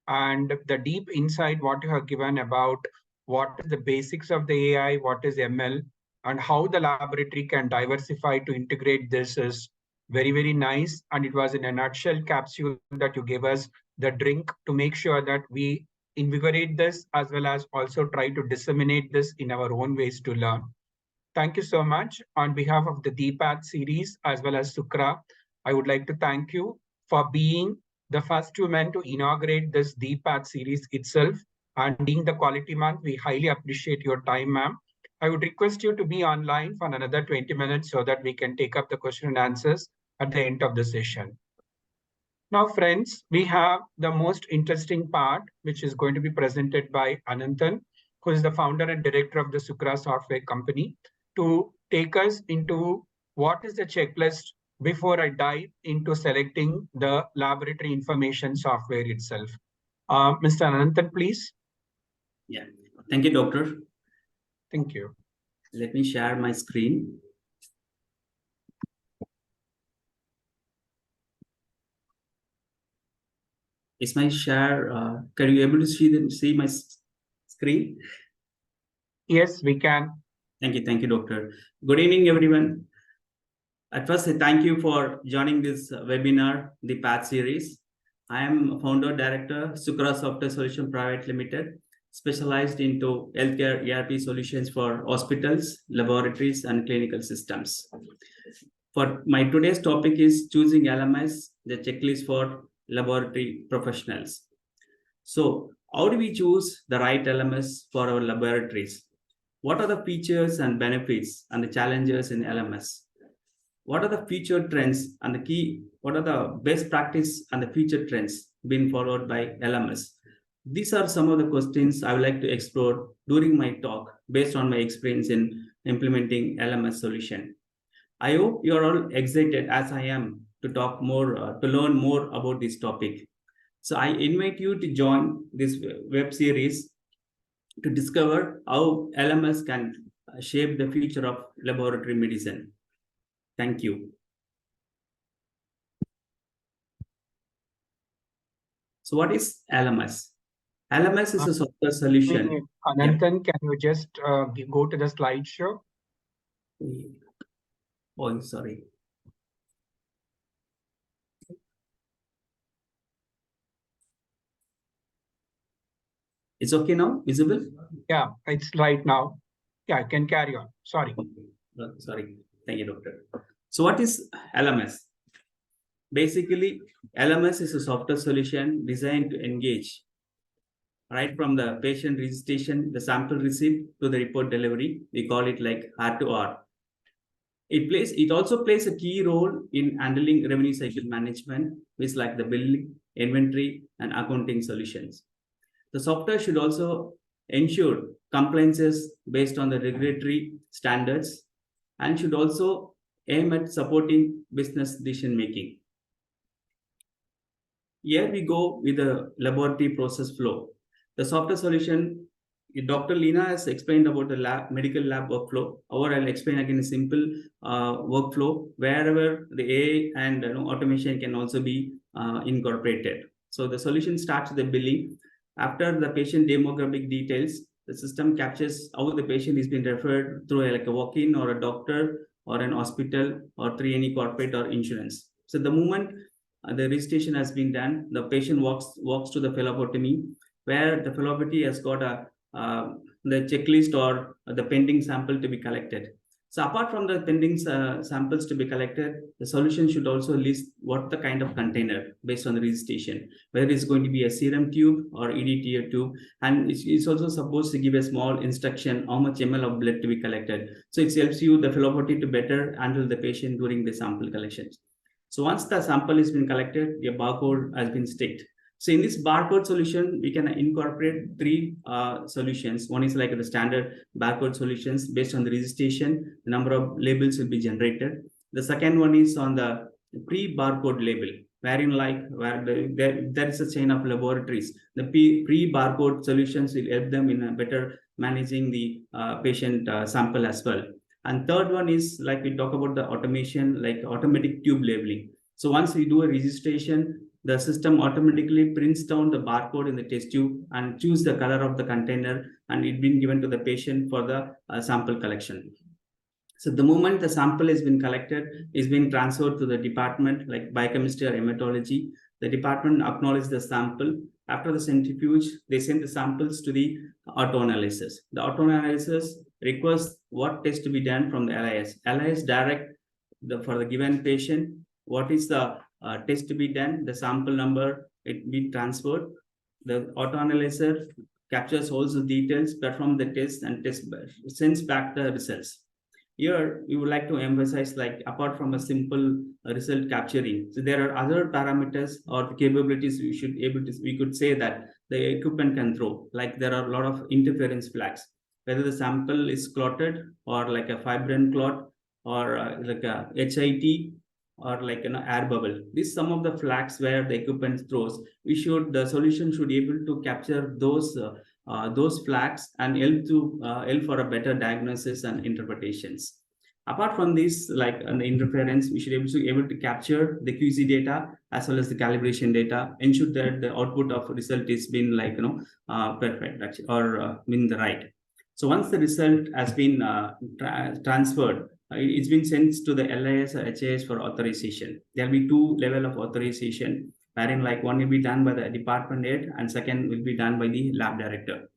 [SPEAKER 2] And the deep insight what you have given about what is the basics of the AI, what is ML, and how the laboratory can diversify to integrate this is very, very nice. And it was in a nutshell capsule that you gave us the drink to make sure that we invigorate this, as well as also try to disseminate this in our own ways to learn. Thank you so much. On behalf of the Dhi PATH series, as well as Sukraa, I would like to thank you for being the first woman to inaugurate this Dhi PATH series itself. And being the quality month, we highly appreciate your time, ma'am. I would request you to be online for another 20 minutes so that we can take up the question and answers at the end of the session. Now, friends, we have the most interesting part, which is going to be presented by Ananthan, who is the founder and director of the Sukraa software company, to take us into what is the checklist before I dive into selecting the laboratory information software itself. Mr. Ananthan, please.
[SPEAKER 4] Yeah, thank you, doctor.
[SPEAKER 2] Thank you.
[SPEAKER 4] Let me share my screen. Is my share, can you able to see my screen?
[SPEAKER 2] Yes, we can.
[SPEAKER 4] Thank you, doctor. Good evening, everyone. At first, thank you for joining this webinar, the PATH series. I am founder director, Sukraa Software Solution Private Limited. specialized into healthcare ERP solutions for hospitals, laboratories, and clinical systems. For my today's topic is choosing LMS, the checklist for laboratory professionals. So how do we choose the right LMS for our laboratories? What are the features and benefits and the challenges in LMS? What are the future trends and what are the best practice and the future trends being followed by LMS? These are some of the questions I would like to explore during my talk based on my experience in implementing LMS solution. I hope you are all excited as I am to talk more, to learn more about this topic. So I invite you to join this web series to discover how LMS can shape the future of laboratory medicine. Thank you. So what is LMS? LMS is a software solution.
[SPEAKER 2] Ananthan, can you just go to the slideshow?
[SPEAKER 4] Oh, sorry. It's okay now? Visible?
[SPEAKER 2] Yeah, it's right now. Yeah, I can carry on. Sorry.
[SPEAKER 4] Sorry. Thank you, doctor. So what is LMS? Basically, LMS is a software solution designed to engage right from the patient registration, the sample receipt to the report delivery. We call it like R2R. It also plays a key role in handling revenue cycle management, which is like the billing, inventory, and accounting solutions. The software should also ensure compliances based on the regulatory standards and should also aim at supporting business decision making. Here we go with the laboratory process flow. The software solution, Dr. LEENA has explained about the medical lab workflow. However, I'll explain again a simple workflow wherever the AI and automation can also be incorporated. So the solution starts with the billing. After the patient demographic details, the system captures how the patient is being referred through like a walk-in or a doctor or an hospital or through any corporate or insurance. So the moment the registration has been done, the patient walks to the phlebotomy, where the phlebotomy has got the checklist or the pending sample to be collected. So apart from the pending samples to be collected, the solution should also list what the kind of container based on the registration, whether it's going to be a serum tube or EDTA tube, and it's also supposed to give a small instruction how much ml of blood to be collected. So it helps you, the phlebotomy, to better handle the patient during the sample collections. So once the sample has been collected, the barcode has been sticked. So in this barcode solution, we can incorporate three solutions. One is like the standard barcode solutions based on the registration, the number of labels will be generated. The second one is on the pre-barcode label, wherein there is a chain of laboratories. The pre-barcode solutions will help them in better managing the patient sample as well. And third one is like we talk about the automation, like automatic tube labeling. So once we do a registration, the system automatically prints down the barcode in the test tube and choose the color of the container, and it been given to the patient for the sample collection. So the moment the sample has been collected, is being transferred to the department like biochemistry or hematology. The department acknowledges the sample. After the centrifuge, they send the samples to the auto-analysis. The auto-analysis requests what test to be done from the LIS. LIS direct for the given patient, what is the test to be done, the sample number, it be transferred. The auto-analyzer captures all the details, perform the test, and sends back the results. Here, we would like to emphasize, like, apart from a simple result capturing, so there are other parameters or capabilities we could say that the equipment can throw. Like there are a lot of interference flags, whether the sample is clotted or like a fibrin clot or like a HIT or like an air bubble. These some of the flags where the equipment throws. The solution should be able to capture those flags and help for a better diagnosis and interpretations. Apart from this, like an interference, we should be able to capture the QC data as well as the calibration data, ensure that the output of result is been like perfect actually, or been the right. So once the result has been transferred, it's been sent to the LIS or HIS for authorization. There will be two level of authorization, wherein like one will be done by the department head and second will be done by the lab director.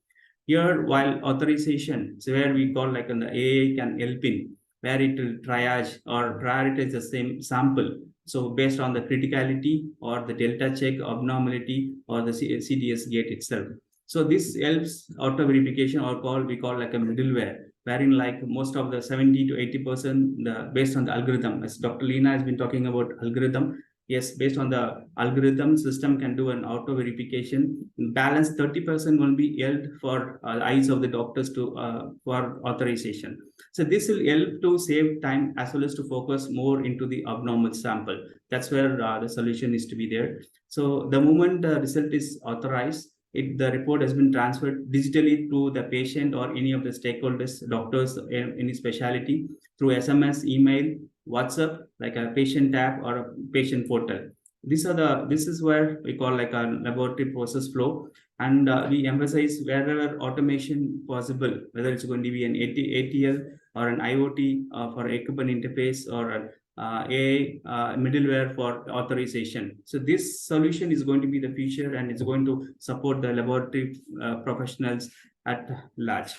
[SPEAKER 4] Here, while authorization, so where we call like on the AI can help in, where it will triage or prioritize the same sample. So based on the criticality or the delta check abnormality or the CDS gate itself. So this helps auto verification or we call like a middleware, wherein like most of the 70 to 80% based on the algorithm, as Dr. LEENA has been talking about algorithm. Yes, based on the algorithm, system can do an auto verification. Balance 30% will be held for eyes of the doctors to for authorization. So this will help to save time as well as to focus more into the abnormal sample. That's where the solution is to be there. So the moment the result is authorized, the report has been transferred digitally to the patient or any of the stakeholders, doctors, any specialty through SMS, email, WhatsApp, like a patient tab or a patient portal. This is where we call like a laboratory process flow, and we emphasize wherever automation possible, whether it's going to be an ATL or an IoT for equipment interface or an AI middleware for authorization. So this solution is going to be the future, and it's going to support the laboratory professionals at large.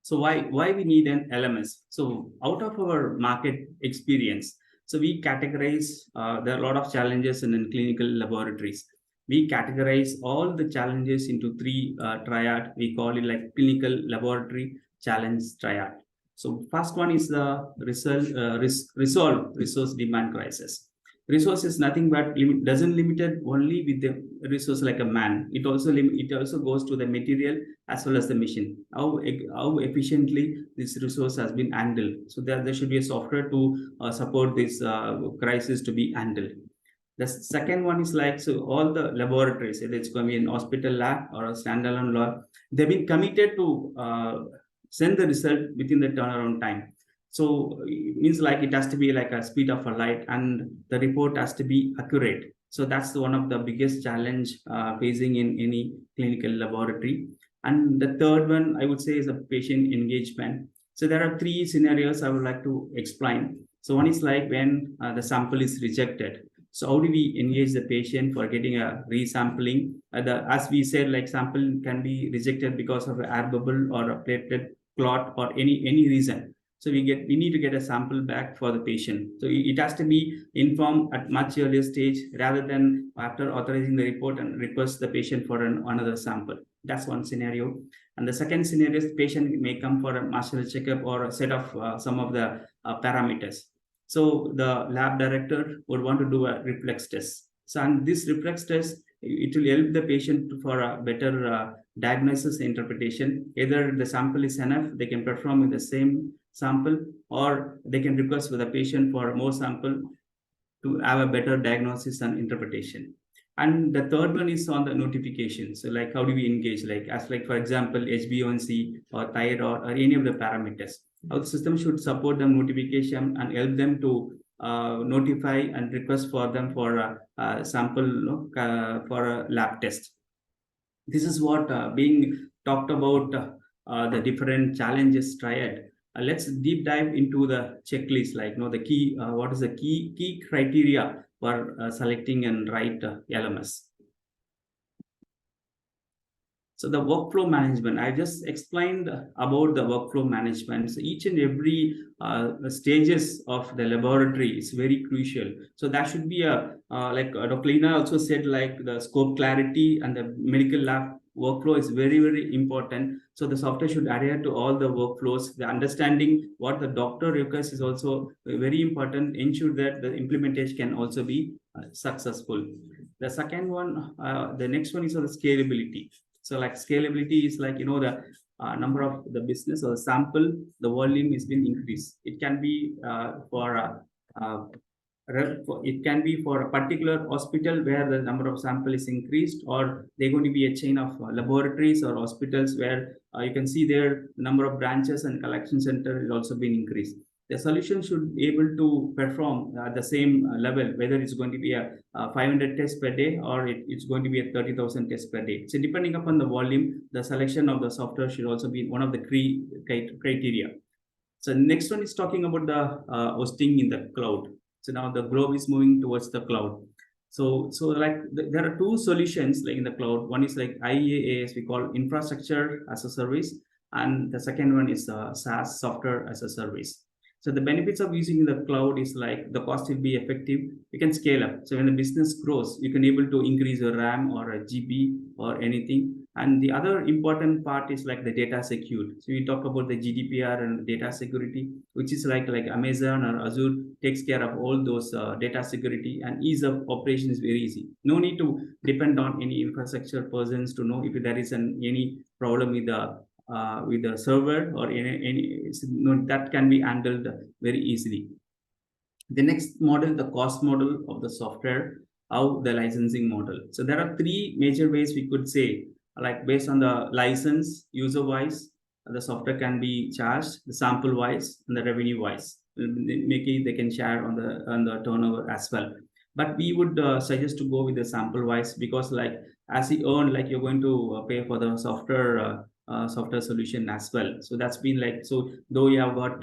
[SPEAKER 4] So why we need an LMS? So out of our market experience, so we categorize, there are a lot of challenges in clinical laboratories. We categorize all the challenges into three triad. We call it like clinical laboratory challenge triad. So first one is the resolve resource demand crisis. Resource is nothing but doesn't limited only with the resource like a man. It also goes to the material as well as the machine. How efficiently this resource has been handled. So there should be a software to support this crisis to be handled. The second one is like, so all the laboratories, whether it's going to be an hospital lab or a standalone lab, they've been committed to send the result within the turnaround time. So it means like it has to be like a speed of a light, and the report has to be accurate. So that's one of the biggest challenge facing in any clinical laboratory. And the third one I would say is a patient engagement. So there are three scenarios I would like to explain. So one is like when the sample is rejected. So how do we engage the patient for getting a resampling? As we said, like sample can be rejected because of an air bubble or a platelet clot or any reason. So we need to get a sample back for the patient. So it has to be informed at much earlier stage rather than after authorizing the report and request the patient for another sample. That's one scenario. And the second scenario is the patient may come for a marginal checkup or a set of some of the parameters. So the lab director would want to do a reflex test. So and this reflex test, it will help the patient for a better diagnosis interpretation. Either the sample is enough, they can perform with the same sample, or they can request for the patient for more sample to have a better diagnosis and interpretation. And the third one is on the notification. So like how do we engage, like as like for example HbA1c or thyroid or any of the parameters. Our system should support the notification and help them to notify and request for them for a sample for a lab test. This is what being talked about the different challenges triad. Let's deep dive into the checklist, like the key, what is the key criteria for selecting and right LMS. So the workflow management, I just explained about the workflow management. So each and every stages of the laboratory is very crucial. So that should be like Dr. LEENA also said, like the scope clarity and the medical lab workflow is very, very important. So the software should adhere to all the workflows. The understanding what the doctor requires is also very important. Ensure that the implementation can also be successful. The second one, the next one is on the scalability. So like scalability is like, the number of the business or the sample, the volume is being increased. It can be it can be for a particular hospital where the number of sample is increased, or they're going to be a chain of laboratories or hospitals where you can see their number of branches and collection center is also being increased. The solution should be able to perform at the same level, whether it's going to be a 500 tests per day or it's going to be a 30,000 tests per day. So depending upon the volume, the selection of the software should also be one of the criteria. So next one is talking about the hosting in the cloud. So now the globe is moving towards the cloud. So like there are two solutions like in the cloud. One is like IaaS, we call infrastructure as a service, and the second one is SaaS, software as a service. So the benefits of using the cloud is like the cost will be effective. You can scale up. So when the business grows, you can able to increase your RAM or a GB or anything. And the other important part is like the data secure. So we talk about the GDPR and data security, which is like Amazon or Azure takes care of all those data security, and ease of operation is very easy. No need to depend on any infrastructure persons to know if there is any problem with the server or any that can be handled very easily. The next model, the cost model of the software, how the licensing model. So there are three major ways we could say, like based on the license, user wise, the software can be charged, the sample wise, and the revenue wise. Maybe they can share on the turnover as well. But we would suggest to go with the sample wise, because like as you earn, like you're going to pay for the software solution as well. So that's been like, so though you have got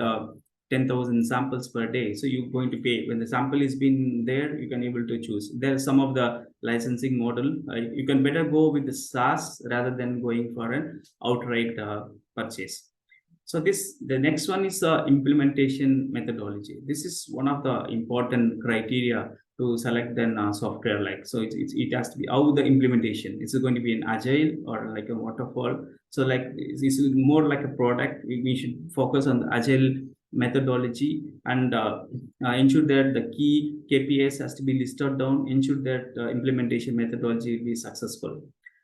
[SPEAKER 4] 10,000 samples per day, so you're going to pay when the sample is been there, you can able to choose. There's some of the licensing model. You can better go with the SaaS rather than going for an outright purchase. So the next one is implementation methodology. This is one of the important criteria to select then software. Like, so it has to be how the implementation. Is it going to be an agile or like a waterfall? So like this is more like a product. We should focus on the agile methodology and ensure that the key KPIs has to be listed down, ensure that implementation methodology will be successful.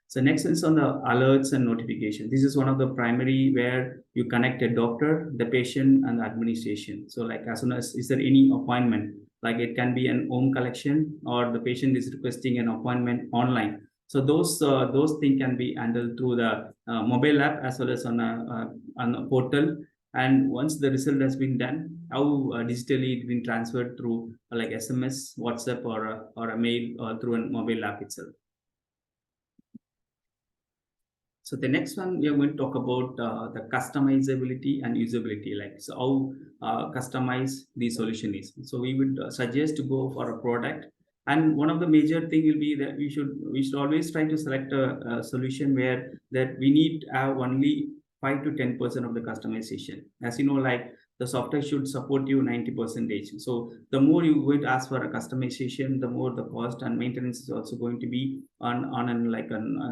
[SPEAKER 4] So next is on the alerts and notification. This is one of the primary where you connect a doctor, the patient, and the administration. So like as soon as is there any appointment, like it can be an home collection or the patient is requesting an appointment online. So those things can be handled through the mobile app as well as on a portal. And once the result has been done, how digitally it's been transferred through like SMS, WhatsApp, or a mail, or through a mobile app itself. So the next one, we are going to talk about the customizability and usability, like so how customized the solution is. So we would suggest to go for a product, and one of the major thing will be that we should always try to select a solution where that we need to have only 5 to 10% of the customization. As you know, like the software should support you 90%. So the more you're going to ask for a customization, the more the cost and maintenance is also going to be on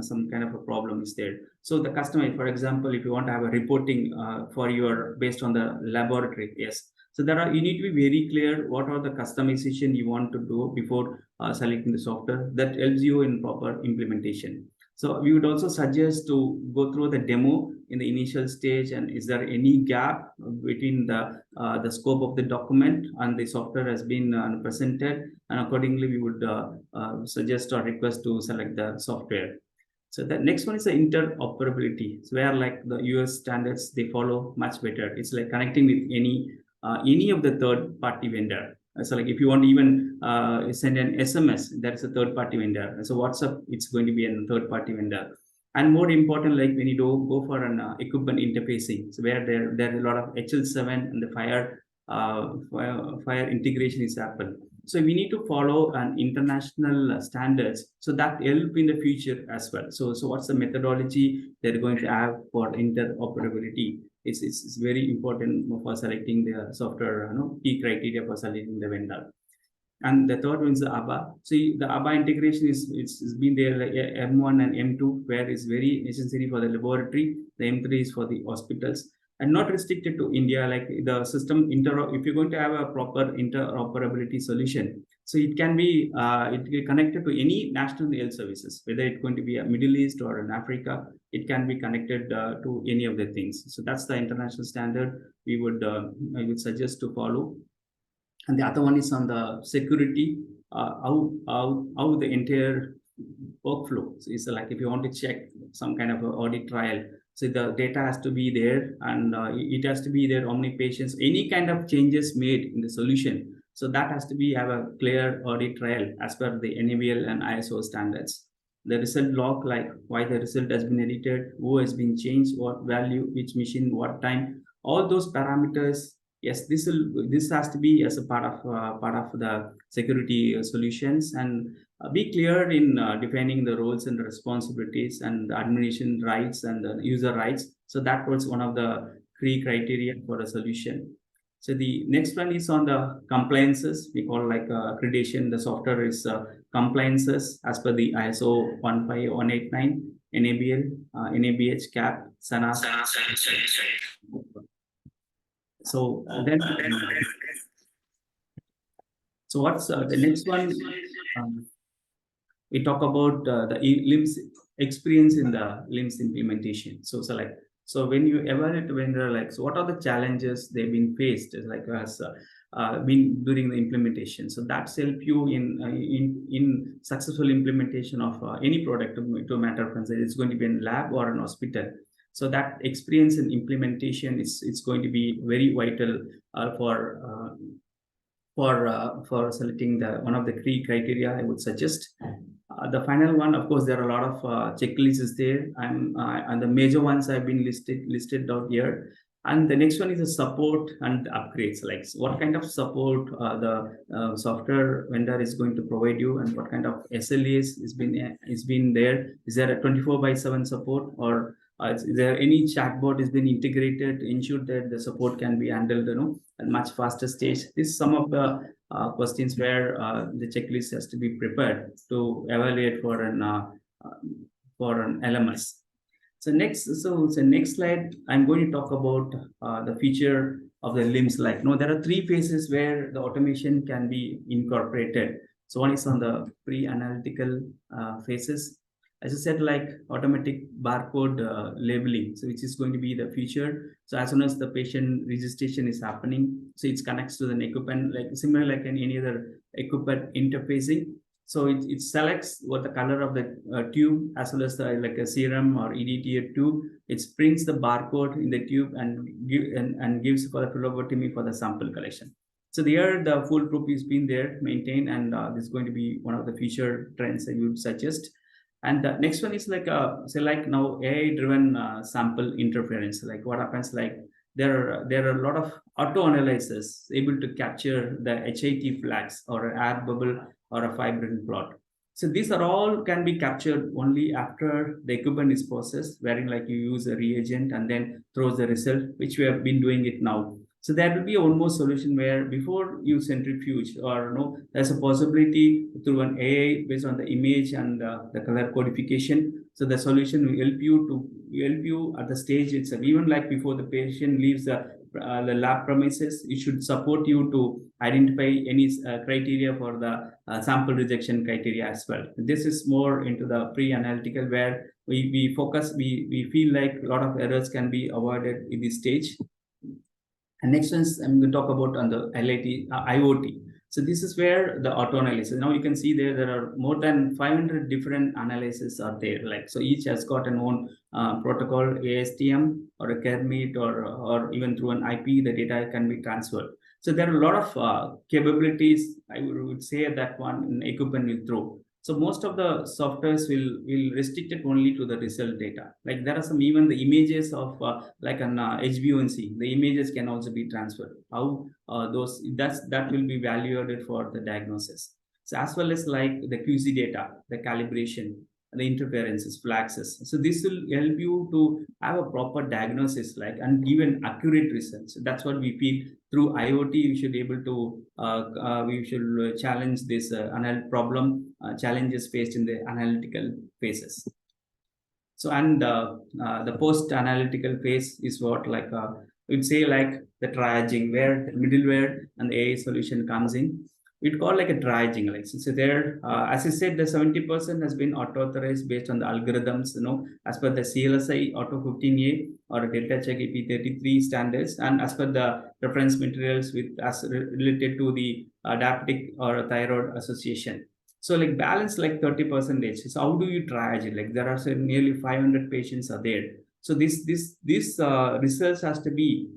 [SPEAKER 4] some kind of a problem is there. So the customer, for example, if you want to have a reporting for your based on the laboratory, yes. So you need to be very clear what are the customization you want to do before selecting the software. That helps you in proper implementation. So we would also suggest to go through the demo in the initial stage, and is there any gap between the scope of the document and the software has been presented, and accordingly we would suggest or request to select the software. So the next one is the interoperability. So where like the US standards, they follow much better. It's like connecting with any of the third party vendor. So like if you want to even send an SMS, that's a third party vendor. So WhatsApp, it's going to be a third party vendor. And more important, like when you go for an equipment interfacing, so where there are a lot of HL7 and the fire integration is happened. So we need to follow an international standards, so that help in the future as well. So what's the methodology they're going to have for interoperability? It's very important for selecting the software, key criteria for selecting the vendor. And the third one is the ABBA. See, the ABBA integration it's been there like M1 and M2, where it's very necessary for the laboratory. The M3 is for the hospitals, and not restricted to India. Like the system if you're going to have a proper interoperability solution, so it can be connected to any national health services, whether it's going to be a Middle East or in Africa. It can be connected to any of the things. So that's the international standard I would suggest to follow. And the other one is on the security, how the entire workflow. So it's like if you want to check some kind of an audit trial, so the data has to be there, and it has to be there. How many patients, any kind of changes made in the solution, so that has to have a clear audit trail as per the NABL and ISO standards. The result log, like why the result has been edited, who has been changed, what value, which machine, what time, all those parameters. Yes, this has to be as a part of the security solutions, and Be clear in defining the roles and responsibilities and the administration rights and the user rights. So that was one of the key criteria for a solution. So the next one is on the compliances. We call like accreditation. The software is compliances as per the ISO 15189, NABL, NABH, CAP, SANAS. So then, so what's the next one? We talk about the LIMS experience in the LIMS implementation. So when you evaluate when they're like, so what are the challenges they've been faced as been during the implementation? So that's help you in successful implementation of any product to matter of concern. It's going to be in lab or an hospital. So that experience in implementation is going to be very vital for selecting the one of the key criteria I would suggest. The final one, of course, there are a lot of checklists there. And the major ones have been listed out here. And the next one is the support and upgrades. Like what kind of support the software vendor is going to provide you, and what kind of SLAs is been there. Is there a 24/7 support, or is there any chatbot has been integrated to ensure that the support can be handled, at much faster stage? This is some of the questions where the checklist has to be prepared to evaluate for an LMS. So next slide, I'm going to talk about the feature of the LIMS. Like, there are three phases where the automation can be incorporated. So one is on the pre-analytical phases. As I said, like automatic barcode labeling, so which is going to be the future. So as soon as the patient registration is happening, so it connects to the equipment, like similar like in any other equipment interfacing. So it selects what the color of the tube, as well as like a serum or EDTA tube. It prints the barcode in the tube and gives for the phlebotomy for the sample collection. So there the foolproof is being there maintained, and this is going to be one of the future trends I would suggest. And the next one is like say like now AI-driven sample interference. Like what happens, like there are a lot of auto analyzers able to capture the HIT flags or an air bubble or a fibrin plot. So these are all can be captured only after the equipment is processed, wherein like you use a reagent and then throws the result, which we have been doing it now. So there will be one more solution where before you centrifuge, or there's a possibility through an AI based on the image and the color codification. So the solution will help you at the stage itself, even like before the patient leaves the lab premises. It should support you to identify any criteria for the sample rejection criteria as well. This is more into the pre-analytical, where we feel like a lot of errors can be avoided in this stage. And next one I'm going to talk about on the IoT. So this is where the auto analysis. Now you can see there are more than 500 different analyses are there. Like, so each has got an own protocol, ASTM or a KERMIT, or even through an IP, the data can be transferred. So there are a lot of capabilities, I would say, that one equipment will throw. So most of the softwares will restrict it only to the result data. Like there are some even the images of like an HbA1c, the images can also be transferred. How that will be valued for the diagnosis. So as well as like the QC data, the calibration, the interferences, flaxes. So this will help you to have a proper diagnosis, like, and give an accurate results. So that's what we feel through IoT. We should be able to we should challenge this challenges faced in the analytical phases. So and the post-analytical phase is what like we'd say like the triaging, where the middleware and the AI solution comes in. We'd call like a triaging. Like so there, as I said, the 70% has been auto-authorized based on the algorithms, as per the CLSI Auto 15A or Delta Check AP33 standards, and as per the reference materials related to the Diabetic or Thyroid Association. So like balance like 30%. So how do you triage it? Like there are nearly 500 patients are there. So this research has to be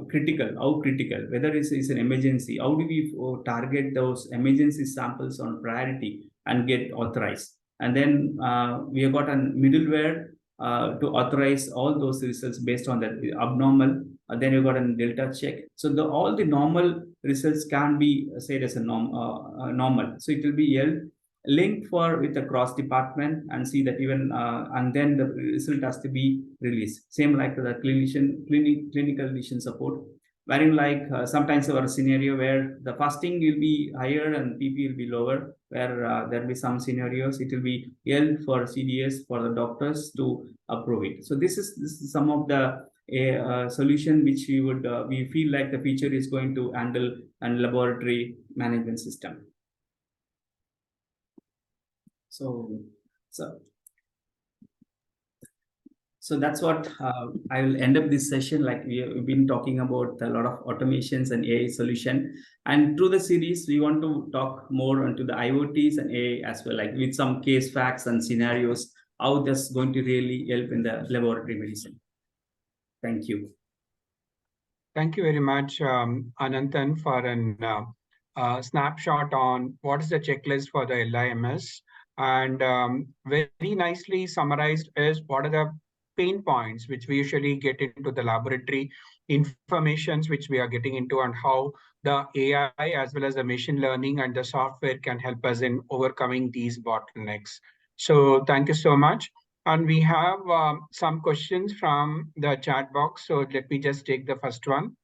[SPEAKER 4] critical. How critical? Whether it's an emergency. How do we target those emergency samples on priority and get authorized? And then we have got a middleware to authorize all those results based on that abnormal. Then you got a delta check. So all the normal results can be said as a normal. So it will be held link for with the cross department and see that even and then the result has to be released. Same like the clinical decision support, wherein like sometimes our scenario where the fasting will be higher and PP will be lower, where there will be some scenarios it will be held for CDS for the doctors to approve it. So this is some of the solution which we would we feel like the future is going to handle and laboratory management system. So that's what I will end up this session. Like we've been talking about a lot of automations and AI solution, and through the series we want to talk more onto the IoTs and AI as well, like with some case facts and scenarios, how that's going to really help in the laboratory medicine. Thank you.
[SPEAKER 2] Thank you very much, Ananthan, for an snapshot on what is the checklist for the LIMS. And very nicely summarized is what are the pain points which we usually get into the laboratory informations which we are getting into, and how the AI as well as the machine learning and the software can help us in overcoming these bottlenecks. So thank you so much. And we have some questions from the chat box. So let me just take the first one.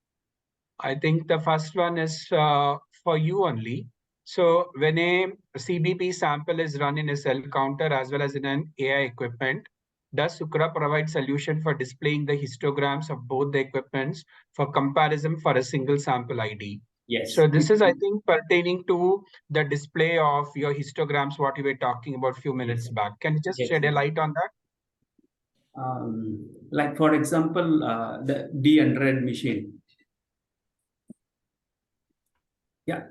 [SPEAKER 2] I think the first one is for you only. So when a CBP sample is run in a cell counter as well as in an AI equipment, does Sukraa provide solution for displaying the histograms of both the equipments for comparison for a single sample ID?
[SPEAKER 4] Yes.
[SPEAKER 2] So this is, I think, pertaining to the display of your histograms, what you were talking about a few minutes back. Can you just shed a light on that?
[SPEAKER 4] Like for example, the D100 machine. Yeah.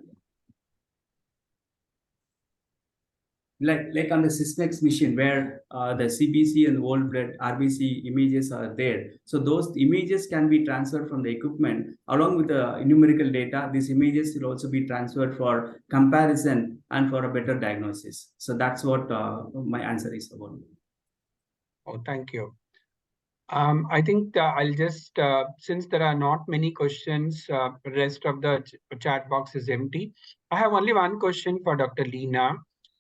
[SPEAKER 4] Like on the Sysmex machine where the CBC and whole blood RBC images are there. So those images can be transferred from the equipment along with the numerical data. These images will also be transferred for comparison and for a better diagnosis. So that's what my answer is about.
[SPEAKER 2] Oh, thank you. I think I'll just, since there are not many questions, rest of the chat box is empty. I have only one question for Dr. LEENA.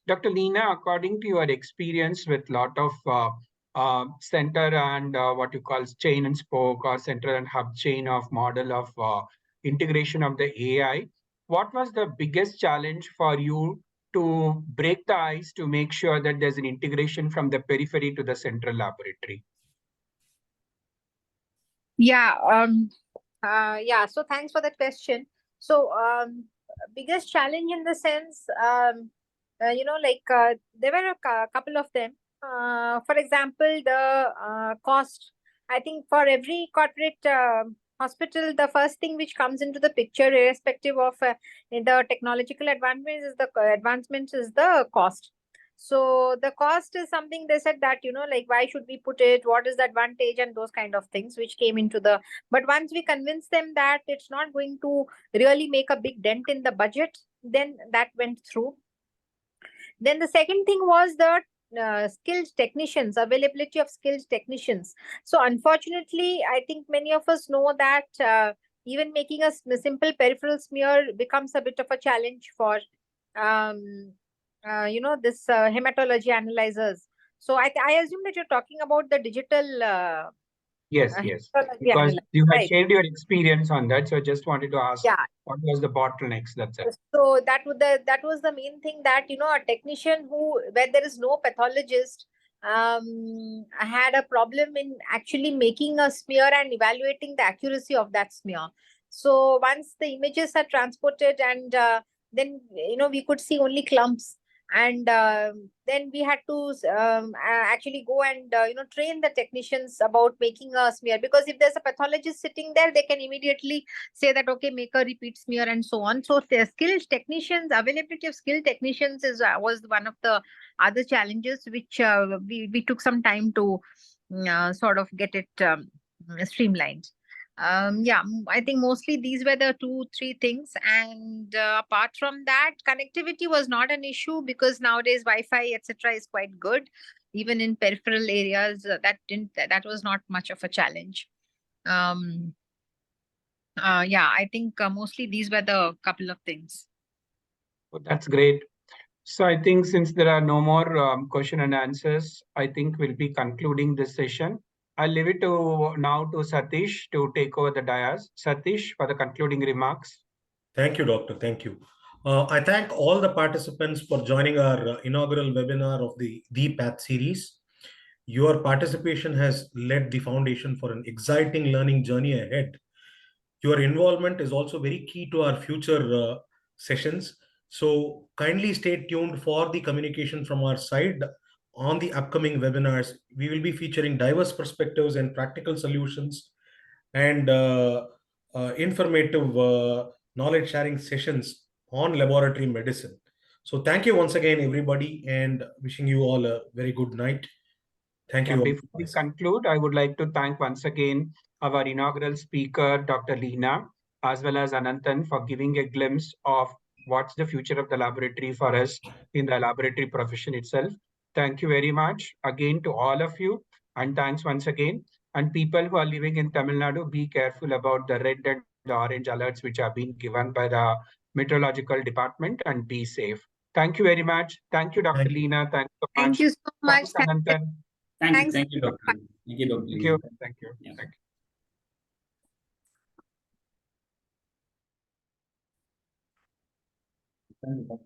[SPEAKER 2] Dr. LEENA, according to your experience with lot of center and what you call chain and spoke or center and hub chain of model of integration of the AI, what was the biggest challenge for you to break the ice to make sure that there's an integration from the periphery to the central laboratory?
[SPEAKER 3] Yeah. Yeah. So thanks for that question. So biggest challenge in the sense, there were a couple of them. For example, the cost. I think for every corporate hospital, the first thing which comes into the picture, irrespective of the technological advancements, is the cost. So the cost is something they said that, like, why should we put it? What is the advantage? And those kind of things which came into the. But once we convinced them that it's not going to really make a big dent in the budget, then that went through. Then the second thing was the skilled technicians, availability of skilled technicians. So unfortunately, I think many of us know that even making a simple peripheral smear becomes a bit of a challenge for this hematology analyzers. So I assume that you're talking about the digital
[SPEAKER 2] Yes. Because you had shared your experience on that, so I just wanted to ask, what was the bottlenecks? That's it.
[SPEAKER 3] So that was the main thing, that a technician where there is no pathologist had a problem in actually making a smear and evaluating the accuracy of that smear. So once the images are transported, and then we could see only clumps. And then we had to actually go and train the technicians about making a smear, because if there's a pathologist sitting there, they can immediately say that, okay, make a repeat smear and so on. So the skilled technicians, availability of skilled technicians was one of the other challenges which we took some time to sort of get it streamlined. I think mostly these were the 2-3 things. And apart from that, connectivity was not an issue, because nowadays Wi-Fi etc. is quite good. Even in peripheral areas, that was not much of a challenge. I think mostly these were the couple of things.
[SPEAKER 2] Well, that's great. So I think since there are no more question and answers, I think we'll be concluding this session. I'll leave it now to Satish to take over the dais. Satish, for the concluding remarks.
[SPEAKER 1] Thank you, Doctor. Thank you. I thank all the participants for joining our inaugural webinar of the Dhi PATH series. Your participation has led the foundation for an exciting learning journey ahead. Your involvement is also very key to our future sessions. So kindly stay tuned for the communication from our side on the upcoming webinars. We will be featuring diverse perspectives and practical solutions and informative knowledge sharing sessions on laboratory medicine. So thank you once again, everybody, and wishing you all a very good night. Thank you all.
[SPEAKER 2] Before we conclude, I would like to thank once again our inaugural speaker, Dr. LEENA, as well as Ananthan, for giving a glimpse of what's the future of the laboratory for us in the laboratory profession itself. Thank you very much again to all of you, and thanks once again. And people who are living in Tamil Nadu, be careful about the red and the orange alerts which are being given by the meteorological department, and be safe. Thank you very much. Thank you, Dr. LEENA. Thanks so much.
[SPEAKER 3] Thank you so much.
[SPEAKER 2] Thanks, Ananthan.
[SPEAKER 4] Thank you, Doctor. Thank you, Dr.
[SPEAKER 2] Thank you.
[SPEAKER 4] Leena.
[SPEAKER 2] Thank you.
[SPEAKER 4] Yeah.
[SPEAKER 2] Thank you.
[SPEAKER 4] Thank you, Doctor.